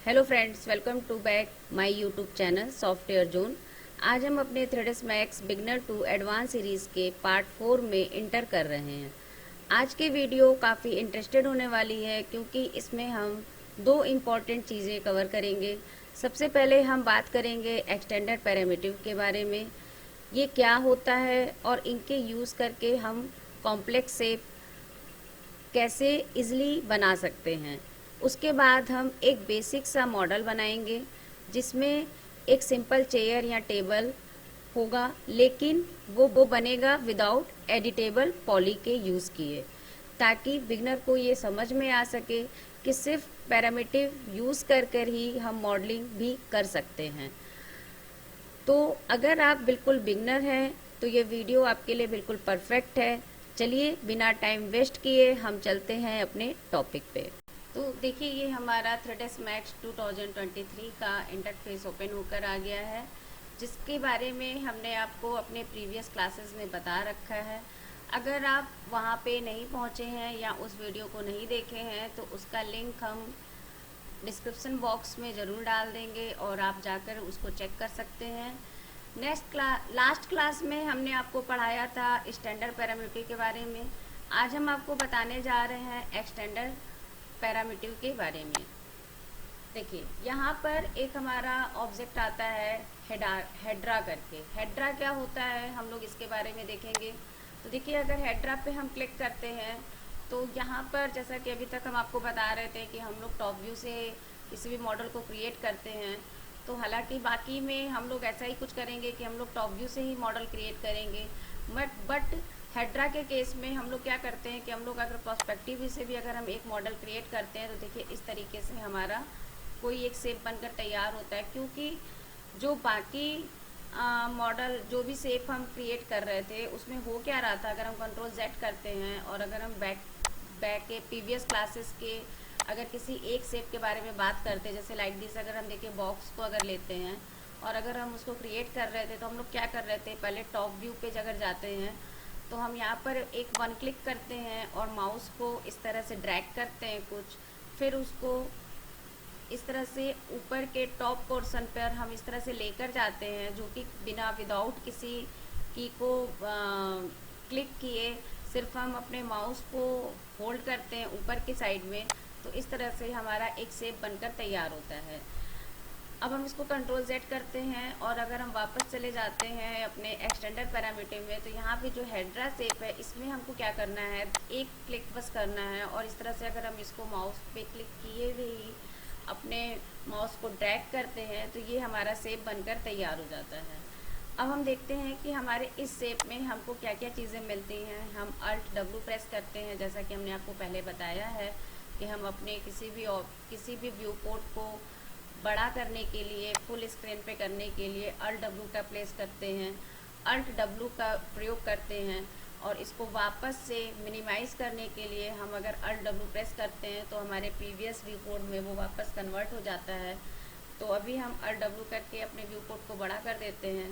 Hello friends, welcome to back my YouTube channel software zone. आज हम अपने threads max beginner to advance series के part 4 में inter कर रहे हैं। आज की वीडियो काफ़ी इंटरेस्टेड होने वाली है क्योंकि इसमें हम दो इम्पॉर्टेंट चीज़ें कवर करेंगे। सबसे पहले हम बात करेंगे एक्सटेंडेड पैरामीटर के बारे में। ये क्या होता है और इनके यूज़ करके हम कॉम्प्लेक्स शेप कैसे इजली बना सकते हैं। उसके बाद हम एक बेसिक सा मॉडल बनाएंगे जिसमें एक सिंपल चेयर या टेबल होगा, लेकिन वो बनेगा विदाउट एडिटेबल पॉली के यूज़ किए, ताकि बिगनर को ये समझ में आ सके कि सिर्फ पैरामीटर यूज़ कर कर ही हम मॉडलिंग भी कर सकते हैं। तो अगर आप बिल्कुल बिगनर हैं तो ये वीडियो आपके लिए बिल्कुल परफेक्ट है। चलिए बिना टाइम वेस्ट किए हम चलते हैं अपने टॉपिक पे। तो देखिए, ये हमारा थ्रेडस मैक्स 2023 का इंटरफेस ओपन होकर आ गया है, जिसके बारे में हमने आपको अपने प्रीवियस क्लासेस में बता रखा है। अगर आप वहाँ पे नहीं पहुँचे हैं या उस वीडियो को नहीं देखे हैं तो उसका लिंक हम डिस्क्रिप्शन बॉक्स में ज़रूर डाल देंगे और आप जाकर उसको चेक कर सकते हैं। लास्ट क्लास में हमने आपको पढ़ाया था स्टैंडर्ड पैरामीटर के बारे में। आज हम आपको बताने जा रहे हैं एक्सटेंडर पैरामीटर के बारे में। देखिए, यहाँ पर एक हमारा ऑब्जेक्ट आता है हेड्रा करके। हेड्रा क्या होता है हम लोग इसके बारे में देखेंगे। तो देखिए, अगर हेड्रा पे हम क्लिक करते हैं तो यहाँ पर जैसा कि अभी तक हम आपको बता रहे थे कि हम लोग टॉप व्यू से किसी भी मॉडल को क्रिएट करते हैं। तो हालांकि बाकी में हम लोग ऐसा ही कुछ करेंगे कि हम लोग टॉप व्यू से ही मॉडल क्रिएट करेंगे, बट हेड्रा के केस में हम लोग क्या करते हैं कि हम लोग अगर पर्सपेक्टिव व्यू से भी अगर हम एक मॉडल क्रिएट करते हैं तो देखिए इस तरीके से हमारा कोई एक शेप बनकर तैयार होता है। क्योंकि जो बाकी मॉडल जो भी शेप हम क्रिएट कर रहे थे उसमें हो क्या रहा था, अगर हम कंट्रोल जेड करते हैं और अगर हम बैक के प्रीवियस क्लासेस के अगर किसी एक शेप के बारे में बात करते हैं, जैसे लाइक दिस, अगर हम देखिए बॉक्स को अगर लेते हैं और अगर हम उसको क्रिएट कर रहे थे तो हम लोग क्या कर रहे थे, पहले टॉप व्यू पे अगर जाते हैं तो हम यहाँ पर एक वन क्लिक करते हैं और माउस को इस तरह से ड्रैग करते हैं कुछ, फिर उसको इस तरह से ऊपर के टॉप पोर्शन पर हम इस तरह से लेकर जाते हैं, जो कि विदाउट किसी की को क्लिक किए सिर्फ हम अपने माउस को होल्ड करते हैं ऊपर की साइड में, तो इस तरह से हमारा एक शेप बनकर तैयार होता है। अब हम इसको कंट्रोल जेड करते हैं और अगर हम वापस चले जाते हैं अपने एक्सटेंडर पैरामीटर में तो यहाँ पे जो हेड्रा शेप है इसमें हमको क्या करना है, एक क्लिक बस करना है और इस तरह से अगर हम इसको माउस पे क्लिक किए हुए ही अपने माउस को ड्रैग करते हैं तो ये हमारा शेप बनकर तैयार हो जाता है। अब हम देखते हैं कि हमारे इस शेप में हमको क्या क्या चीज़ें मिलती हैं। हम अल्ट डब्ल्यू प्रेस करते हैं, जैसा कि हमने आपको पहले बताया है कि हम अपने किसी भी व्यू पोर्ट को बड़ा करने के लिए, फुल स्क्रीन पे करने के लिए अल्ट डब्ल्यू का प्रेस करते हैं, अल्ट डब्ल्यू का प्रयोग करते हैं। और इसको वापस से मिनिमाइज़ करने के लिए हम अगर अल्ट डब्ल्यू प्रेस करते हैं तो हमारे प्रीवियस व्यू पोर्ट में वो वापस कन्वर्ट हो जाता है। तो अभी हम अल्ट डब्ल्यू करके अपने व्यू पोर्ट को बड़ा कर देते हैं।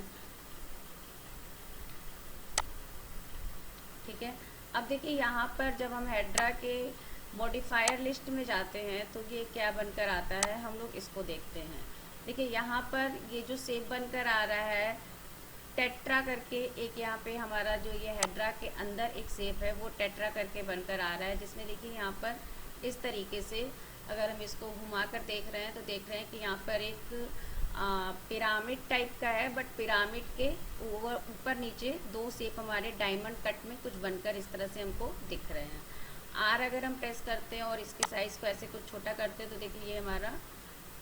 ठीक है। अब देखिए, यहाँ पर जब हम हेड्रा के मॉडिफायर लिस्ट में जाते हैं तो ये क्या बनकर आता है, हम लोग इसको देखते हैं। देखिए, यहाँ पर ये जो शेप बनकर आ रहा है टेट्रा करके, एक यहाँ पे हमारा जो ये हेड्रा के अंदर एक शेप है वो टेट्रा करके बनकर आ रहा है, जिसमें देखिए यहाँ पर इस तरीके से अगर हम इसको घुमा कर देख रहे हैं तो देख रहे हैं कि यहाँ पर एक पिरामिड टाइप का है, बट पिरामिड के ऊपर नीचे दो शेप हमारे डायमंड कट में कुछ बनकर इस तरह से हमको दिख रहे हैं। आर अगर हम प्रेस करते हैं और इसके साइज़ को ऐसे कुछ छोटा करते हैं तो देखिए ये हमारा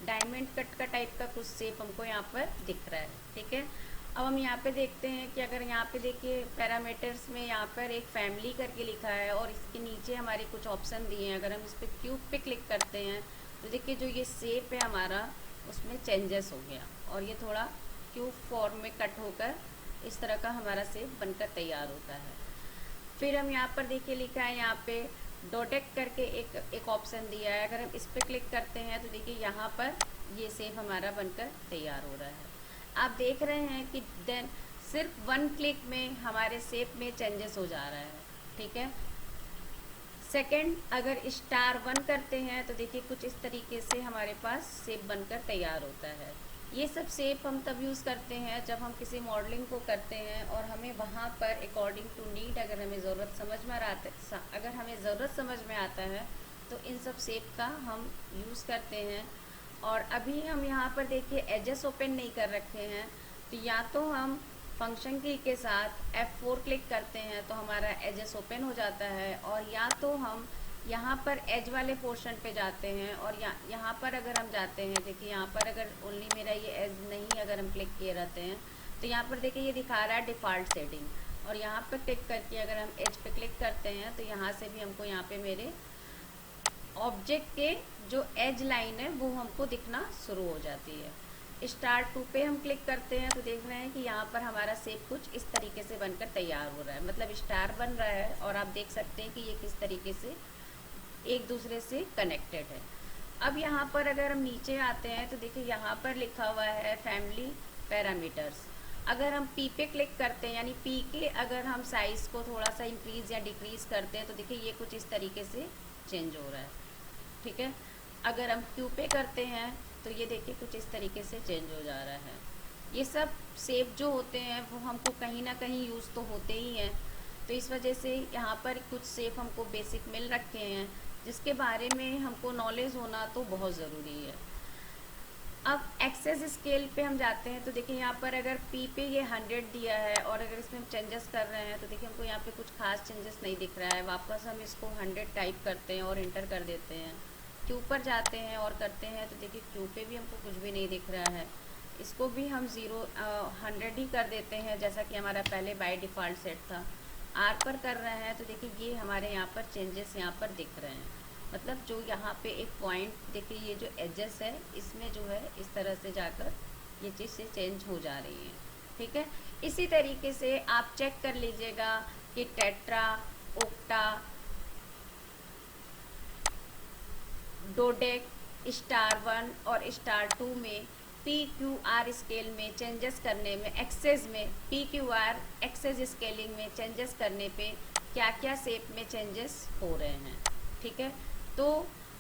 डायमंड कट का टाइप का कुछ शेप हमको यहाँ पर दिख रहा है। ठीक है। अब हम यहाँ पे देखते हैं कि अगर यहाँ पे देखिए पैरामीटर्स में यहाँ पर एक फैमिली करके लिखा है और इसके नीचे हमारे कुछ ऑप्शन दिए हैं। अगर हम इस पर क्यूब पे क्लिक करते हैं तो देखिए जो ये शेप है हमारा उसमें चेंजेस हो गया और ये थोड़ा क्यूब फॉर्म में कट होकर इस तरह का हमारा शेप बनकर तैयार होता है। फिर हम यहाँ पर देखिए लिखा है यहाँ पे डॉटेक करके एक ऑप्शन दिया है। अगर हम इस पर क्लिक करते हैं तो देखिए यहाँ पर ये शेप हमारा बनकर तैयार हो रहा है। आप देख रहे हैं कि देन सिर्फ वन क्लिक में हमारे शेप में चेंजेस हो जा रहा है। ठीक है। सेकंड, अगर स्टार 1 करते हैं तो देखिए कुछ इस तरीके से हमारे पास शेप बनकर तैयार होता है। ये सब शेप हम तब यूज़ करते हैं जब हम किसी मॉडलिंग को करते हैं और हमें वहाँ पर अकॉर्डिंग टू नीड अगर हमें ज़रूरत समझ में आता है तो इन सब शेप का हम यूज़ करते हैं। और अभी हम यहाँ पर देखिए एजेस ओपन नहीं कर रखे हैं, तो या तो हम फंक्शन की के साथ F4 क्लिक करते हैं तो हमारा एजेस ओपन हो जाता है, और या तो हम यहाँ पर एज वाले पोर्शन पे जाते हैं और यहाँ पर अगर हम जाते हैं, देखिए यहाँ पर अगर ओनली मेरा ये एज नहीं अगर हम क्लिक किए रहते हैं तो यहाँ पर देखिए ये दिखा रहा है डिफ़ॉल्ट सेटिंग, और यहाँ पर क्लिक करके अगर हम एज पे क्लिक करते हैं तो यहाँ से भी हमको यहाँ पे मेरे ऑब्जेक्ट के जो एज लाइन है वो हमको दिखना शुरू हो जाती है। स्टार 2 पे हम क्लिक करते हैं तो देख रहे हैं कि यहाँ पर हमारा शेप कुछ इस तरीके से बनकर तैयार हो रहा है, मतलब स्टार बन रहा है, और आप देख सकते हैं कि ये किस तरीके से एक दूसरे से कनेक्टेड है। अब यहाँ पर अगर हम नीचे आते हैं तो देखिए यहाँ पर लिखा हुआ है फैमिली पैरामीटर्स। अगर हम पी पे क्लिक करते हैं, यानी पी के अगर हम साइज़ को थोड़ा सा इंक्रीज़ या डिक्रीज़ करते हैं तो देखिए ये कुछ इस तरीके से चेंज हो रहा है, ठीक है। अगर हम क्यू पे करते हैं तो ये देखिए कुछ इस तरीके से चेंज हो जा रहा है। ये सब शेप जो होते हैं वो हमको कहीं ना कहीं यूज़ तो होते ही हैं, तो इस वजह से यहाँ पर कुछ शेप हमको बेसिक मिल रखे हैं जिसके बारे में हमको नॉलेज होना तो बहुत ज़रूरी है। अब एक्सेस स्केल पे हम जाते हैं तो देखिए यहाँ पर अगर P पे ये 100 दिया है और अगर इसमें हम चेंजेस कर रहे हैं तो देखिए हमको यहाँ पे कुछ खास चेंजेस नहीं दिख रहा है। वापस हम इसको 100 टाइप करते हैं और इंटर कर देते हैं। क्यू पर जाते हैं और करते हैं तो देखिए क्यू पे भी हमको कुछ भी नहीं दिख रहा है। इसको भी हम 100 ही कर देते हैं जैसा कि हमारा पहले बाय डिफ़ॉल्ट सेट था। आर पर कर रहे हैं तो देखिए ये हमारे यहाँ पर चेंजेस यहाँ पर दिख रहे हैं, मतलब जो यहाँ पे एक पॉइंट देखिए ये जो एजेस है इसमें जो है इस तरह से जाकर ये चीज़ से चेंज हो जा रही है, ठीक है। इसी तरीके से आप चेक कर लीजिएगा कि टेट्रा, ओक्टा, डोडेक, स्टार 1 और स्टार 2 में PQR स्केल में चेंजेस करने में, एक्सेस में PQR एक्सेस स्केलिंग में चेंजेस करने पे क्या क्या शेप में चेंजेस हो रहे हैं, ठीक है। तो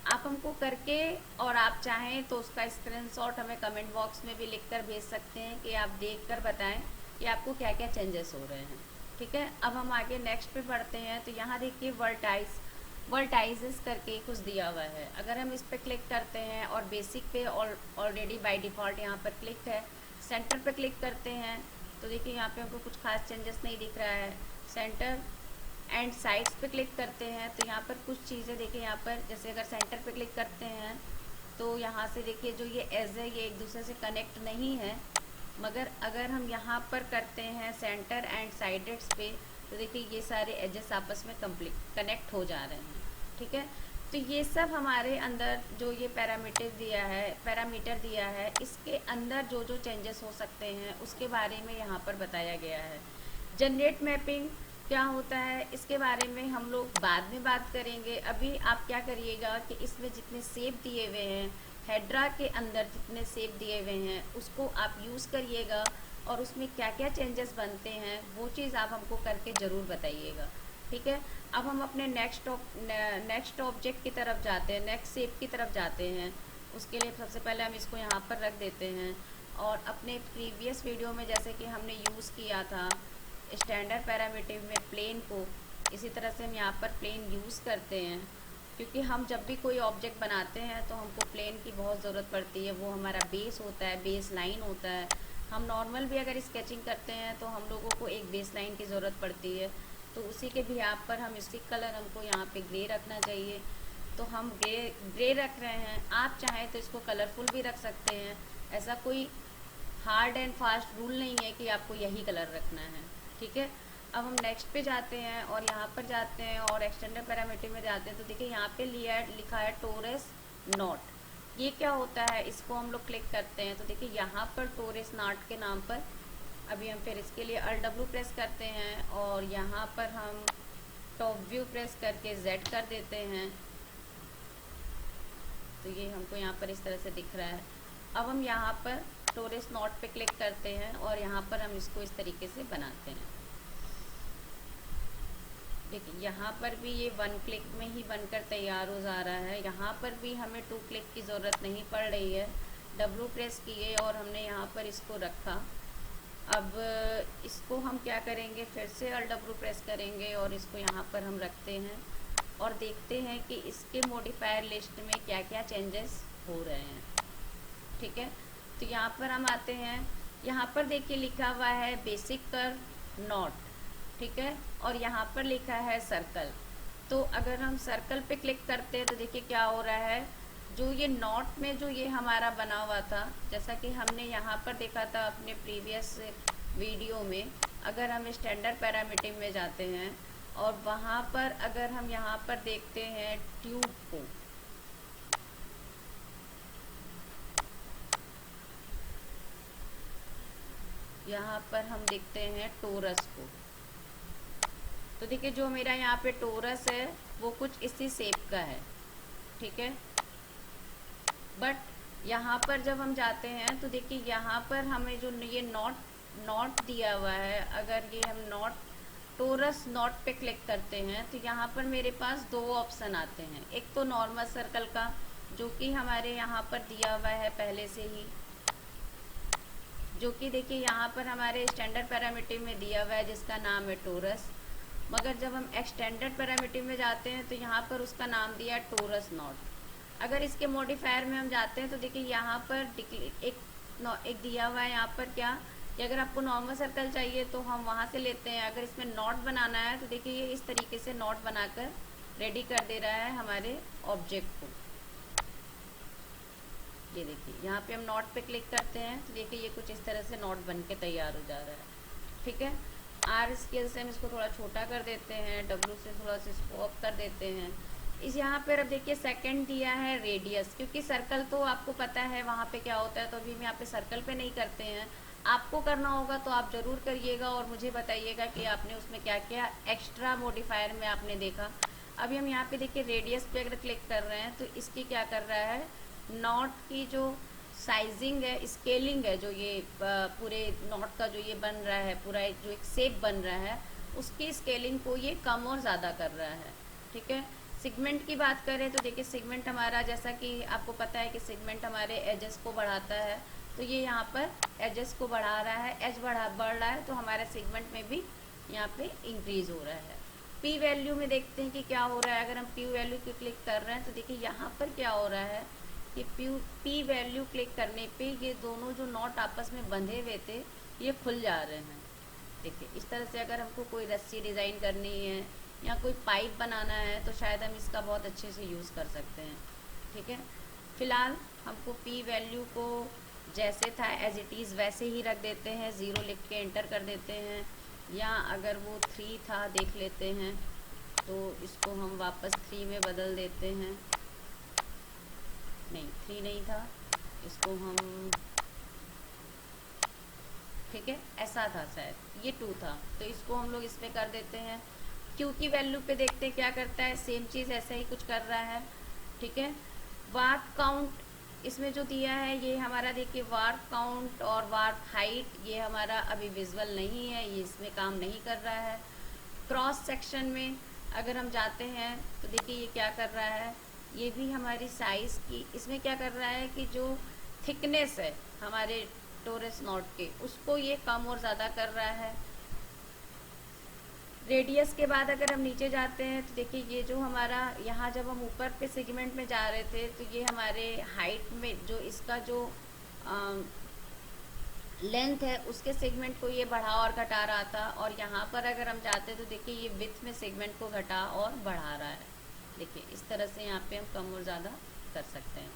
आप हमको करके और आप चाहें तो उसका स्क्रीनशॉट हमें कमेंट बॉक्स में भी लिखकर भेज सकते हैं कि आप देखकर बताएं कि आपको क्या क्या चेंजेस हो रहे हैं, ठीक है। अब हम आगे नेक्स्ट पे बढ़ते हैं तो यहाँ देखिए वर्टाइजेस करके कुछ दिया हुआ है। अगर हम इस पर क्लिक करते हैं और बेसिक पे ऑलरेडी बाय डिफ़ॉल्ट यहाँ पर क्लिक है, सेंटर पे क्लिक करते हैं तो देखिए यहाँ पे हमको कुछ खास चेंजेस नहीं दिख रहा है। सेंटर एंड साइड्स पे क्लिक करते हैं तो यहाँ पर कुछ चीज़ें देखिए, यहाँ पर जैसे अगर सेंटर पे क्लिक करते हैं तो यहाँ से देखिए जो ये एज है ये एक दूसरे से कनेक्ट नहीं है, मगर अगर हम यहाँ पर करते हैं सेंटर एंड साइड्स पे तो देखिए ये सारे एजेस आपस में कनेक्ट हो जा रहे हैं, ठीक है। तो ये सब हमारे अंदर जो ये पैरामीटर दिया है इसके अंदर जो जो चेंजेस हो सकते हैं उसके बारे में यहाँ पर बताया गया है। जनरेट मैपिंग क्या होता है इसके बारे में हम लोग बाद में बात करेंगे। अभी आप क्या करिएगा कि इसमें जितने शेप दिए हुए हैं, हेड्रा के अंदर जितने शेप दिए हुए हैं उसको आप यूज़ करिएगा और उसमें क्या क्या चेंजेस बनते हैं वो चीज़ आप हमको करके ज़रूर बताइएगा, ठीक है। अब हम अपने नेक्स्ट ऑब्जेक्ट की तरफ जाते हैं, नेक्स्ट शेप की तरफ जाते हैं। उसके लिए सबसे पहले हम इसको यहाँ पर रख देते हैं और अपने प्रीवियस वीडियो में जैसे कि हमने यूज़ किया था स्टैंडर्ड पैरामीटर में प्लेन को, इसी तरह से हम यहाँ पर प्लेन यूज़ करते हैं क्योंकि हम जब भी कोई ऑब्जेक्ट बनाते हैं तो हमको प्लेन की बहुत ज़रूरत पड़ती है। वो हमारा बेस होता है, बेस लाइन होता है। हम नॉर्मल भी अगर स्केचिंग करते हैं तो हम लोगों को एक बेस लाइन की ज़रूरत पड़ती है, तो उसी के बिहाफ पर हम इसकी कलर हमको यहाँ पे ग्रे रखना चाहिए, तो हम ग्रे रख रहे हैं। आप चाहें तो इसको कलरफुल भी रख सकते हैं, ऐसा कोई हार्ड एंड फास्ट रूल नहीं है कि आपको यही कलर रखना है, ठीक है। अब हम नेक्स्ट पे जाते हैं और यहाँ पर जाते हैं और एक्सटेंडर पैरामीटर में जाते हैं तो देखिए यहाँ पे लिखा है टोरस नॉट। ये क्या होता है, इसको हम लोग क्लिक करते हैं तो देखिए यहाँ पर टोरस नॉट के नाम पर अभी हम फिर इसके लिए Alt W प्रेस करते हैं और यहाँ पर हम टॉप व्यू प्रेस करके Z कर देते हैं तो ये हमको यहाँ पर इस तरह से दिख रहा है। अब हम यहाँ पर टोरस नॉट पे क्लिक करते हैं और यहाँ पर हम इसको इस तरीके से बनाते हैं। देखिए यहाँ पर भी ये 1 क्लिक में ही बनकर तैयार हो जा रहा है। यहाँ पर भी हमें 2 क्लिक की ज़रूरत नहीं पड़ रही है। डब्लू प्रेस किए और हमने यहाँ पर इसको रखा। अब इसको हम क्या करेंगे, फिर से अल डब्लू प्रेस करेंगे और इसको यहाँ पर हम रखते हैं और देखते हैं कि इसके मॉडिफायर लिस्ट में क्या क्या चेंजेस हो रहे हैं। ठीक है, तो यहाँ पर हम आते हैं। यहाँ पर देखिए लिखा हुआ है बेसिक कर्व नॉट, ठीक है, और यहाँ पर लिखा है सर्कल। तो अगर हम सर्कल पे क्लिक करते हैं तो देखिए क्या हो रहा है, जो ये नॉट में जो ये हमारा बना हुआ था, जैसा कि हमने यहाँ पर देखा था अपने प्रीवियस वीडियो में, अगर हम स्टैंडर्ड पैरामीटर में जाते हैं और वहाँ पर अगर हम यहाँ पर देखते हैं ट्यूब को, यहाँ पर हम देखते हैं टोरस को, तो देखिए जो मेरा यहाँ पे टोरस है वो कुछ इसी शेप का है। ठीक है, बट यहाँ पर जब हम जाते हैं तो देखिए यहाँ पर हमें जो ये नॉट दिया हुआ है, अगर ये हम टोरस नॉट पे क्लिक करते हैं तो यहाँ पर मेरे पास 2 ऑप्शन आते हैं। एक तो नॉर्मल सर्कल का, जो कि हमारे यहाँ पर दिया हुआ है पहले से ही, जो कि देखिए यहाँ पर हमारे स्टैंडर्ड पैरामीटर में दिया हुआ है जिसका नाम है टोरस। मगर जब हम एक्सटेंडेड पैरामीटर में जाते हैं तो यहाँ पर उसका नाम दिया टोरस नॉट। अगर इसके मॉडिफायर में हम जाते हैं तो देखिए यहाँ पर एक दिया हुआ है यहाँ पर क्या, कि अगर आपको नॉर्मल सर्कल चाहिए तो हम वहाँ से लेते हैं। अगर इसमें नॉट बनाना है तो देखिए ये इस तरीके से नॉट बनाकर रेडी कर दे रहा है हमारे ऑब्जेक्ट को। ये देखिए यहाँ पे हम नॉट पे क्लिक करते हैं तो देखिए ये कुछ इस तरह से नॉट बन के तैयार हो जा रहा है। ठीक है, आर स्केल से हम इसको थोड़ा छोटा कर देते हैं, डब्लू से थोड़ा सा इसको अप कर देते हैं। इस यहाँ पर अब देखिए सेकंड दिया है रेडियस, क्योंकि सर्कल तो आपको पता है वहाँ पे क्या होता है, तो अभी हम यहाँ पे सर्कल पे नहीं करते हैं। आपको करना होगा तो आप ज़रूर करिएगा और मुझे बताइएगा कि आपने उसमें क्या क्या एक्स्ट्रा मॉडिफायर में आपने देखा। अभी हम यहाँ पे देखिए रेडियस पे अगर क्लिक कर रहे हैं तो इसकी क्या कर रहा है, नॉट की जो साइजिंग है, स्केलिंग है, जो ये पूरे नॉट का जो ये बन रहा है, पूरा एक जो एक शेप बन रहा है, उसकी स्केलिंग को ये कम और ज़्यादा कर रहा है। ठीक है, सेगमेंट की बात करें तो देखिए सेगमेंट हमारा, जैसा कि आपको पता है कि सेगमेंट हमारे एजेस को बढ़ाता है, तो ये यहाँ पर एजेस को बढ़ा रहा है, एज बढ़ रहा है, तो हमारे सेगमेंट में भी यहाँ पे इंक्रीज़ हो रहा है। पी वैल्यू में देखते हैं कि क्या हो रहा है। अगर हम पी वैल्यू की क्लिक कर रहे हैं तो देखिए यहाँ पर क्या हो रहा है कि पी वैल्यू क्लिक करने पे ये दोनों जो नॉट आपस में बंधे हुए थे ये खुल जा रहे हैं। देखिए इस तरह से अगर हमको कोई रस्सी डिज़ाइन करनी है या कोई पाइप बनाना है तो शायद हम इसका बहुत अच्छे से यूज़ कर सकते हैं। ठीक है, फ़िलहाल हमको पी वैल्यू को जैसे था एज इट इज़ वैसे ही रख देते हैं, 0 लिख के एंटर कर देते हैं, या अगर वो 3 था देख लेते हैं तो इसको हम वापस 3 में बदल देते हैं। नहीं 3 नहीं था, इसको हम, ठीक है ऐसा था शायद, ये 2 था, तो इसको हम लोग इसमें कर देते हैं। क्यू की वैल्यू पे देखते हैं क्या करता है, सेम चीज़ ऐसा ही कुछ कर रहा है। ठीक है, वार्प काउंट इसमें जो दिया है ये हमारा देखिए वार्प काउंट और वार्प हाइट ये हमारा अभी विजुअल नहीं है, ये इसमें काम नहीं कर रहा है। क्रॉस सेक्शन में अगर हम जाते हैं तो देखिए ये क्या कर रहा है, ये भी हमारी साइज़ की, इसमें क्या कर रहा है कि जो थिकनेस है हमारे टोरस नॉट के उसको ये कम और ज़्यादा कर रहा है। रेडियस के बाद अगर हम नीचे जाते हैं तो देखिए ये जो हमारा यहाँ जब हम ऊपर पे सेगमेंट में जा रहे थे तो ये हमारे हाइट में जो इसका जो लेंथ है उसके सेगमेंट को ये बढ़ा और घटा रहा था, और यहाँ पर अगर हम जाते तो देखिए ये विड्थ में सेगमेंट को घटा और बढ़ा रहा है। देखिए इस तरह से यहाँ पे हम कम और ज़्यादा कर सकते हैं।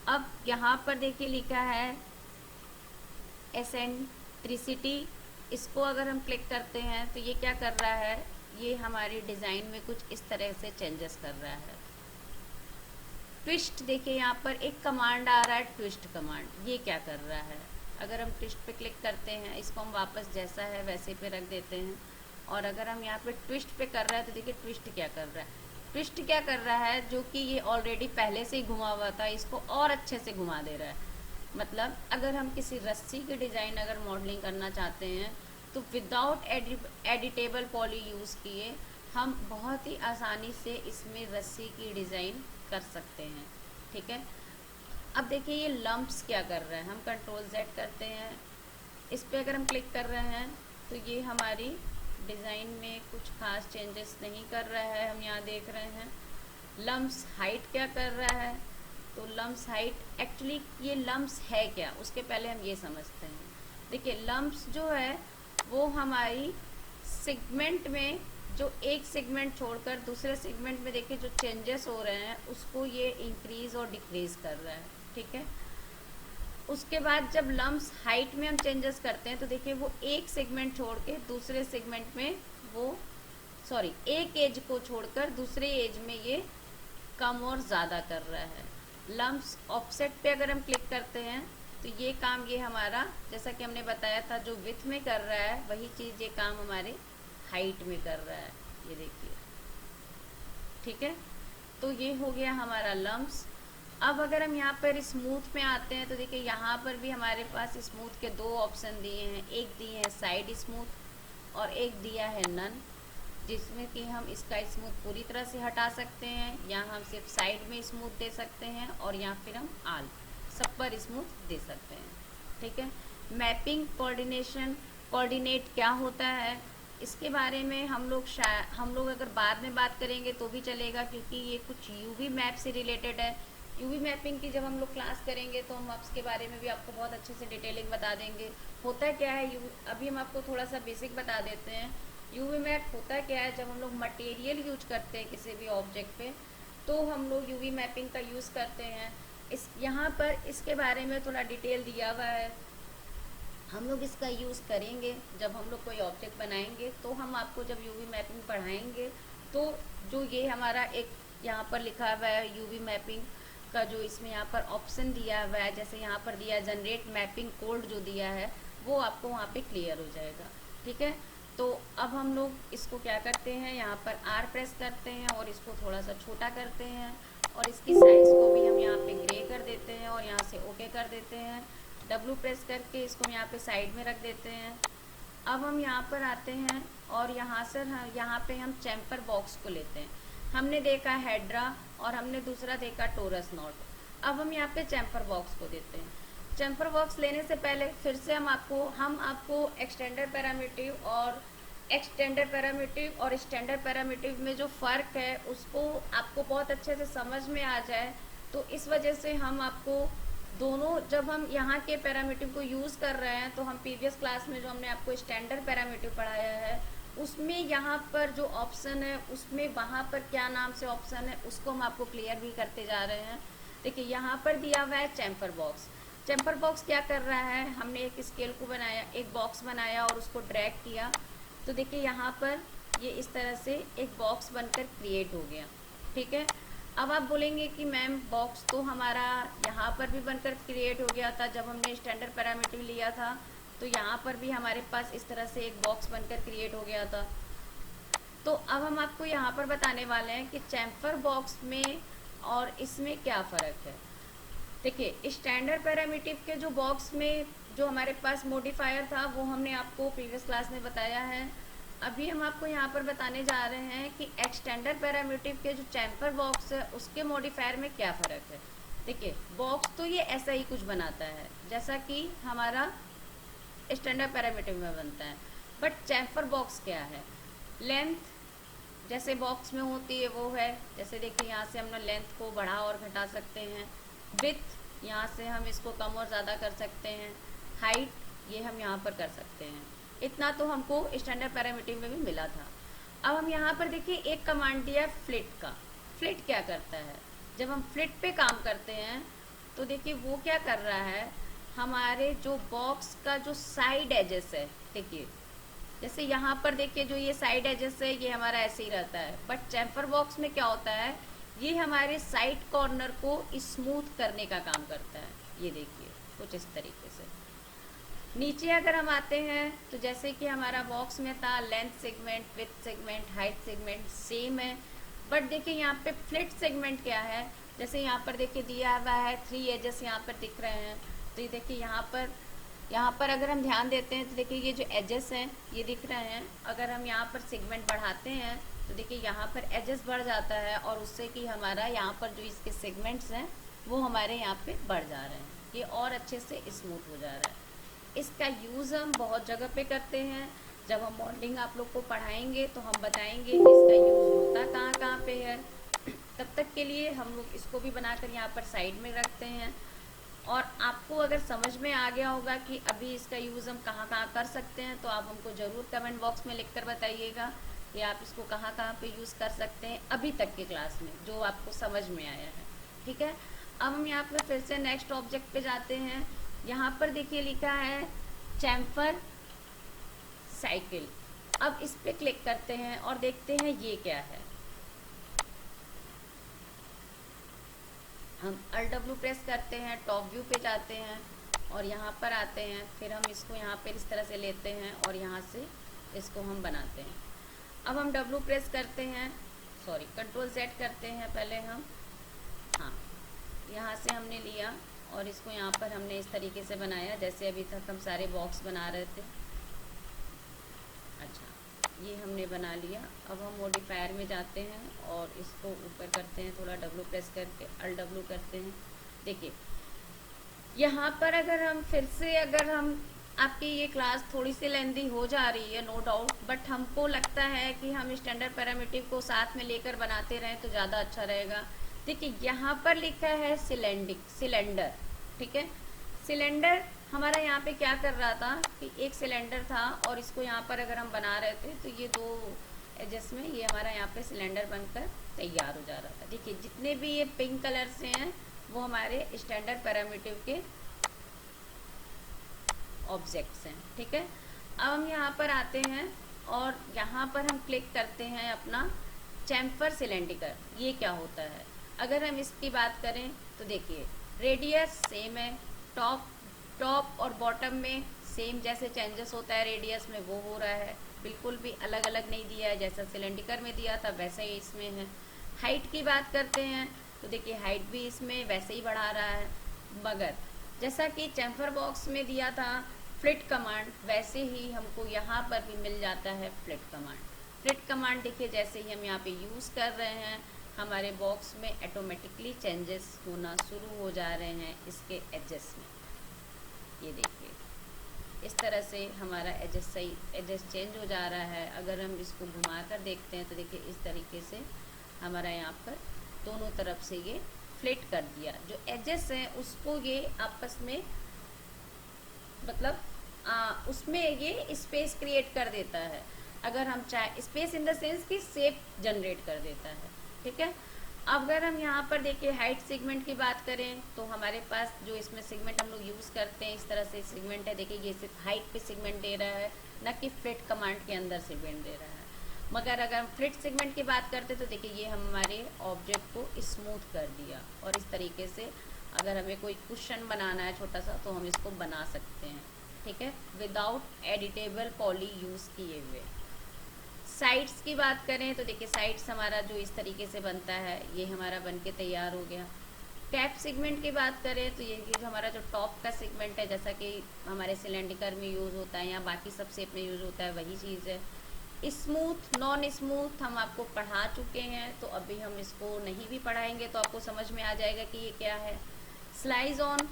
अब यहाँ पर देखिए लिखा है एसेंट्रिसिटी, इसको अगर हम क्लिक करते हैं तो ये क्या कर रहा है, ये हमारी डिज़ाइन में कुछ इस तरह से चेंजेस कर रहा है। ट्विस्ट देखिए यहाँ पर एक कमांड आ रहा है, ट्विस्ट कमांड, ये क्या कर रहा है, अगर हम ट्विस्ट पे क्लिक करते हैं इसको हम वापस जैसा है वैसे पे रख देते हैं, और अगर हम यहाँ पे ट्विस्ट पे कर रहे हैं तो देखिए ट्विस्ट क्या कर रहा है, ट्विस्ट क्या कर रहा है, जो कि ये ऑलरेडी पहले से ही घुमा हुआ था इसको और अच्छे से घुमा दे रहा है। मतलब अगर हम किसी रस्सी की डिज़ाइन अगर मॉडलिंग करना चाहते हैं तो विदाउट एडिटेबल पॉली यूज़ किए हम बहुत ही आसानी से इसमें रस्सी की डिज़ाइन कर सकते हैं। ठीक है, अब देखिए ये लम्प्स क्या कर रहे हैं, हम कंट्रोल Z करते हैं, इस पर अगर हम क्लिक कर रहे हैं तो ये हमारी डिज़ाइन में कुछ खास चेंजेस नहीं कर रहा है, हम यहाँ देख रहे हैं। लम्प्स हाइट क्या कर रहा है, तो लम्प्स हाइट एक्चुअली ये लम्प्स है क्या, उसके पहले हम ये समझते हैं। देखिए लम्प्स जो है वो हमारी सेगमेंट में, जो एक सेगमेंट छोड़कर दूसरे सेगमेंट में देखिए जो चेंजेस हो रहे हैं उसको ये इंक्रीज़ और डिक्रीज़ कर रहा है। ठीक है, उसके बाद जब लम्प्स हाइट में हम चेंजेस करते हैं तो देखिए वो एक सेगमेंट छोड़ के दूसरे सेगमेंट में वो एक एज को छोड़कर दूसरे एज में ये कम और ज़्यादा कर रहा है। लम्प्स ऑफसेट पे अगर हम क्लिक करते हैं तो ये काम ये हमारा, जैसा कि हमने बताया था, जो विड्थ में कर रहा है वही चीज़ ये काम हमारे हाइट में कर रहा है, ये देखिए। ठीक है, तो ये हो गया हमारा लम्प्स। अब अगर हम यहाँ पर स्मूथ में आते हैं तो देखिए यहाँ पर भी हमारे पास स्मूथ के दो ऑप्शन दिए हैं, एक दिए हैं साइड स्मूथ और एक दिया है नन, जिसमें कि हम इसका स्मूथ पूरी तरह से हटा सकते हैं, या हम सिर्फ साइड में स्मूथ दे सकते हैं, और या फिर हम आल सब पर स्मूथ दे सकते हैं। ठीक है, मैपिंग कोऑर्डिनेट क्या होता है इसके बारे में हम लोग अगर बाद में बात करेंगे तो भी चलेगा, क्योंकि ये कुछ यूवी मैप से रिलेटेड है। यूवी मैपिंग की जब हम लोग क्लास करेंगे तो हम उसके बारे में भी आपको बहुत अच्छे से डिटेलिंग बता देंगे। होता क्या है अभी हम आपको थोड़ा सा बेसिक बता देते हैं। यूवी मैप होता क्या है, जब हम लोग मटेरियल यूज करते हैं किसी भी ऑब्जेक्ट पे तो हम लोग यूवी मैपिंग का यूज़ करते हैं। इस यहाँ पर इसके बारे में थोड़ा डिटेल दिया हुआ है, हम लोग इसका यूज़ करेंगे जब हम लोग कोई ऑब्जेक्ट बनाएंगे। तो हम आपको जब यूवी मैपिंग पढ़ाएंगे तो जो ये हमारा एक यहाँ पर लिखा हुआ है यूवी मैपिंग का, जो इसमें यहाँ पर ऑप्शन दिया हुआ है, जैसे यहाँ पर दिया जनरेट मैपिंग कोड जो दिया है वो आपको वहाँ पे क्लियर हो जाएगा। ठीक है, तो अब हम लोग इसको क्या करते हैं, यहाँ पर R प्रेस करते हैं और इसको थोड़ा सा छोटा करते हैं, और इसकी साइज़ को भी हम यहाँ पे ग्रे कर देते हैं और यहाँ से ओके कर देते हैं। W प्रेस करके इसको यहाँ पे साइड में रख देते हैं। अब हम यहाँ पर आते हैं और यहाँ पे हम चैम्फर बॉक्स को लेते हैं। हमने देखा हेड्रा और हमने दूसरा देखा टोरस नॉट। अब हम यहाँ पे चैम्फर बॉक्स को देते हैं। चैम्फर बॉक्स लेने से पहले फिर से हम आपको एक्सटेंडर पैरामीटिव और स्टैंडर्ड पैरामीटिव में जो फ़र्क है उसको आपको बहुत अच्छे से समझ में आ जाए, तो इस वजह से हम आपको दोनों, जब हम यहाँ के पैरामीटिव को यूज़ कर रहे हैं तो हम प्रीवियस क्लास में जो हमने आपको स्टैंडर्ड पैरामीटिव पढ़ाया है उसमें यहाँ पर जो ऑप्शन है उसमें वहाँ पर क्या नाम से ऑप्शन है उसको हम आपको क्लियर भी करते जा रहे हैं। देखिए यहाँ पर दिया हुआ है चैम्फर बॉक्स। चैम्फर बॉक्स क्या कर रहा है, हमने एक स्केल को बनाया, एक बॉक्स बनाया और उसको ड्रैग किया, तो देखिए यहाँ पर ये इस तरह से एक बॉक्स बनकर क्रिएट हो गया। ठीक है, अब आप बोलेंगे कि मैम बॉक्स तो हमारा यहाँ पर भी बनकर क्रिएट हो गया था, जब हमने स्टैंडर्ड पैरामीटर लिया था तो यहाँ पर भी हमारे पास इस तरह से एक बॉक्स बनकर क्रिएट हो गया था। तो अब हम आपको यहाँ पर बताने वाले हैं कि चैम्फर बॉक्स में और इसमें क्या फ़र्क है। देखिए स्टैंडर्ड पैरामीटर के जो बॉक्स में जो हमारे पास मॉडिफायर था वो हमने आपको प्रीवियस क्लास में बताया है। अभी हम आपको यहाँ पर बताने जा रहे हैं कि एक्सटेंडर पैरामीटर के जो चैम्फर बॉक्स है उसके मॉडिफायर में क्या फ़र्क है। देखिए बॉक्स तो ये ऐसा ही कुछ बनाता है जैसा कि हमारा स्टैंडर्ड पैरामीटर में बनता है, बट चैम्फर बॉक्स क्या है, लेंथ जैसे बॉक्स में होती है वो है, जैसे देखिए यहाँ से हम लेंथ को बढ़ा और घटा सकते हैं, विड्थ यहाँ से हम इसको कम और ज़्यादा कर सकते हैं, हाइट ये हम यहाँ पर कर सकते हैं। इतना तो हमको स्टैंडर्ड पैरामीटर में भी मिला था। अब हम यहाँ पर देखिए एक कमांड दिया है फ्लिट का। फ्लिट क्या करता है, जब हम फ्लिट पे काम करते हैं तो देखिए वो क्या कर रहा है, हमारे जो बॉक्स का जो साइड एजेस है, देखिए जैसे यहाँ पर देखिए जो ये साइड एजेस है ये हमारा ऐसे ही रहता है, बट चैम्फर बॉक्स में क्या होता है, ये हमारे साइड कॉर्नर को स्मूथ करने का काम करता है। ये देखिए कुछ इस तरीके से। नीचे अगर हम आते हैं तो जैसे कि हमारा बॉक्स में था length segment, width segment, height segment same है, बट देखिए यहाँ पे फ्लिट सेगमेंट क्या है, जैसे यहाँ पर देखिए दिया हुआ है 3 एजेस यहाँ पर दिख रहे हैं, तो ये देखिए यहाँ पर अगर हम ध्यान देते हैं तो देखिए ये जो एजेस हैं ये दिख रहे हैं। अगर हम यहाँ पर सेगमेंट बढ़ाते हैं तो देखिए यहाँ पर एजेस बढ़ जाता है और उससे कि हमारा यहाँ पर जो इसके सेगमेंट्स हैं वो हमारे यहाँ पे बढ़ जा रहे हैं, ये और अच्छे से स्मूथ हो जा रहा है। इसका यूज़ हम बहुत जगह पे करते हैं। जब हम मॉडलिंग आप लोग को पढ़ाएंगे तो हम बताएंगे कि इसका यूज़ होता कहाँ कहाँ पे है। तब तक के लिए हम लोग इसको भी बनाकर यहाँ पर साइड में रखते हैं। और आपको अगर समझ में आ गया होगा कि अभी इसका यूज़ हम कहाँ कहाँ कर सकते हैं, तो आप हमको ज़रूर कमेंट बॉक्स में लिख कर बताइएगा कि आप इसको कहाँ कहाँ पे यूज़ कर सकते हैं अभी तक के क्लास में, जो आपको समझ में आया है। ठीक है, अब हम यहाँ पर फिर से नेक्स्ट ऑब्जेक्ट पे जाते हैं। यहाँ पर देखिए लिखा है चैम्फर साइकिल। अब इस पे क्लिक करते हैं और देखते हैं ये क्या है। हम Alt W प्रेस करते हैं, टॉप व्यू पे जाते हैं और यहाँ पर आते हैं। फिर हम इसको यहाँ पर इस तरह से लेते हैं और यहाँ से इसको हम बनाते हैं। अब हम W प्रेस करते हैं, सॉरी Ctrl Z करते हैं पहले हम। हाँ, यहाँ से हमने लिया और इसको यहाँ पर हमने इस तरीके से बनाया जैसे अभी तक हम सारे बॉक्स बना रहे थे। अच्छा, ये हमने बना लिया। अब हम मॉडिफायर में जाते हैं और इसको ऊपर करते हैं, थोड़ा W प्रेस करके Alt W करते हैं। देखिए यहाँ पर अगर हम फिर से आपकी ये क्लास थोड़ी सी लेंदी हो जा रही है नो डाउट, बट हमको लगता है कि हम स्टैंडर्ड पैरामीटर को साथ में लेकर बनाते रहें तो ज़्यादा अच्छा रहेगा। देखिए यहाँ पर लिखा है सिलेंडर। ठीक है, सिलेंडर हमारा यहाँ पे क्या कर रहा था कि एक सिलेंडर था और इसको यहाँ पर अगर हम बना रहे थे तो ये दो एजेस में ये हमारा यहाँ पे सिलेंडर बनकर तैयार हो जा रहा था। देखिए जितने भी ये पिंक कलर से हैं वो हमारे स्टैंडर्ड पैरामीटर के ऑब्जेक्ट्स हैं। ठीक है, अब हम यहाँ पर आते हैं और यहाँ पर हम क्लिक करते हैं अपना चैम्फर सिलेंडर। ये क्या होता है, अगर हम इसकी बात करें तो देखिए रेडियस सेम है, टॉप और बॉटम में सेम जैसे चेंजेस होता है रेडियस में वो हो रहा है, बिल्कुल भी अलग अलग नहीं दिया है। जैसा सिलेंडर में दिया था वैसा ही इसमें है। हाइट की बात करते हैं तो देखिए हाइट भी इसमें वैसे ही बढ़ा रहा है, मगर जैसा कि चैम्फर बॉक्स में दिया था फ्लिट कमांड, वैसे ही हमको यहाँ पर भी मिल जाता है फ्लिट कमांड। फ्लिट कमांड देखिए जैसे ही हम यहाँ पे यूज़ कर रहे हैं हमारे बॉक्स में ऑटोमेटिकली चेंजेस होना शुरू हो जा रहे हैं इसके एजेस में। ये देखिए इस तरह से हमारा एजेस चेंज हो जा रहा है। अगर हम इसको घुमा कर देखते हैं तो देखिए इस तरीके से हमारा यहाँ पर दोनों तरफ से ये फ्लिट कर दिया। जो एजेस हैं उसको ये आपस में मतलब उसमें ये स्पेस क्रिएट कर देता है। अगर हम चाहे स्पेस इन द सेंस की शेप जनरेट कर देता है। ठीक है, अगर हम यहाँ पर देखिए हाइट सेगमेंट की बात करें तो हमारे पास जो इसमें सेगमेंट हम लोग यूज़ करते हैं इस तरह से सेगमेंट है। देखिए ये सिर्फ हाइट पे सेगमेंट दे रहा है, न कि फ्लिट कमांड के अंदर सेगमेंट दे रहा है। मगर अगर हम फ्लिट सेगमेंट की बात करते तो देखिए ये हमारे ऑब्जेक्ट को स्मूथ कर दिया। और इस तरीके से अगर हमें कोई क्वेश्चन बनाना है छोटा सा तो हम इसको बना सकते हैं। ठीक है, विदाउट एडिटेबल पॉली यूज़ किए हुए। साइड्स की बात करें तो देखिए साइड्स हमारा जो इस तरीके से बनता है ये हमारा बन के तैयार हो गया। कैप सेगमेंट की बात करें तो ये जो हमारा जो टॉप का सेगमेंट है जैसा कि हमारे सिलेंडर में यूज़ होता है या बाकी सब शेप में यूज़ होता है वही चीज़ है। स्मूथ नॉन स्मूथ हम आपको पढ़ा चुके हैं, तो अभी हम इसको नहीं भी पढ़ाएंगे तो आपको समझ में आ जाएगा कि ये क्या है। स्लाइस ऑन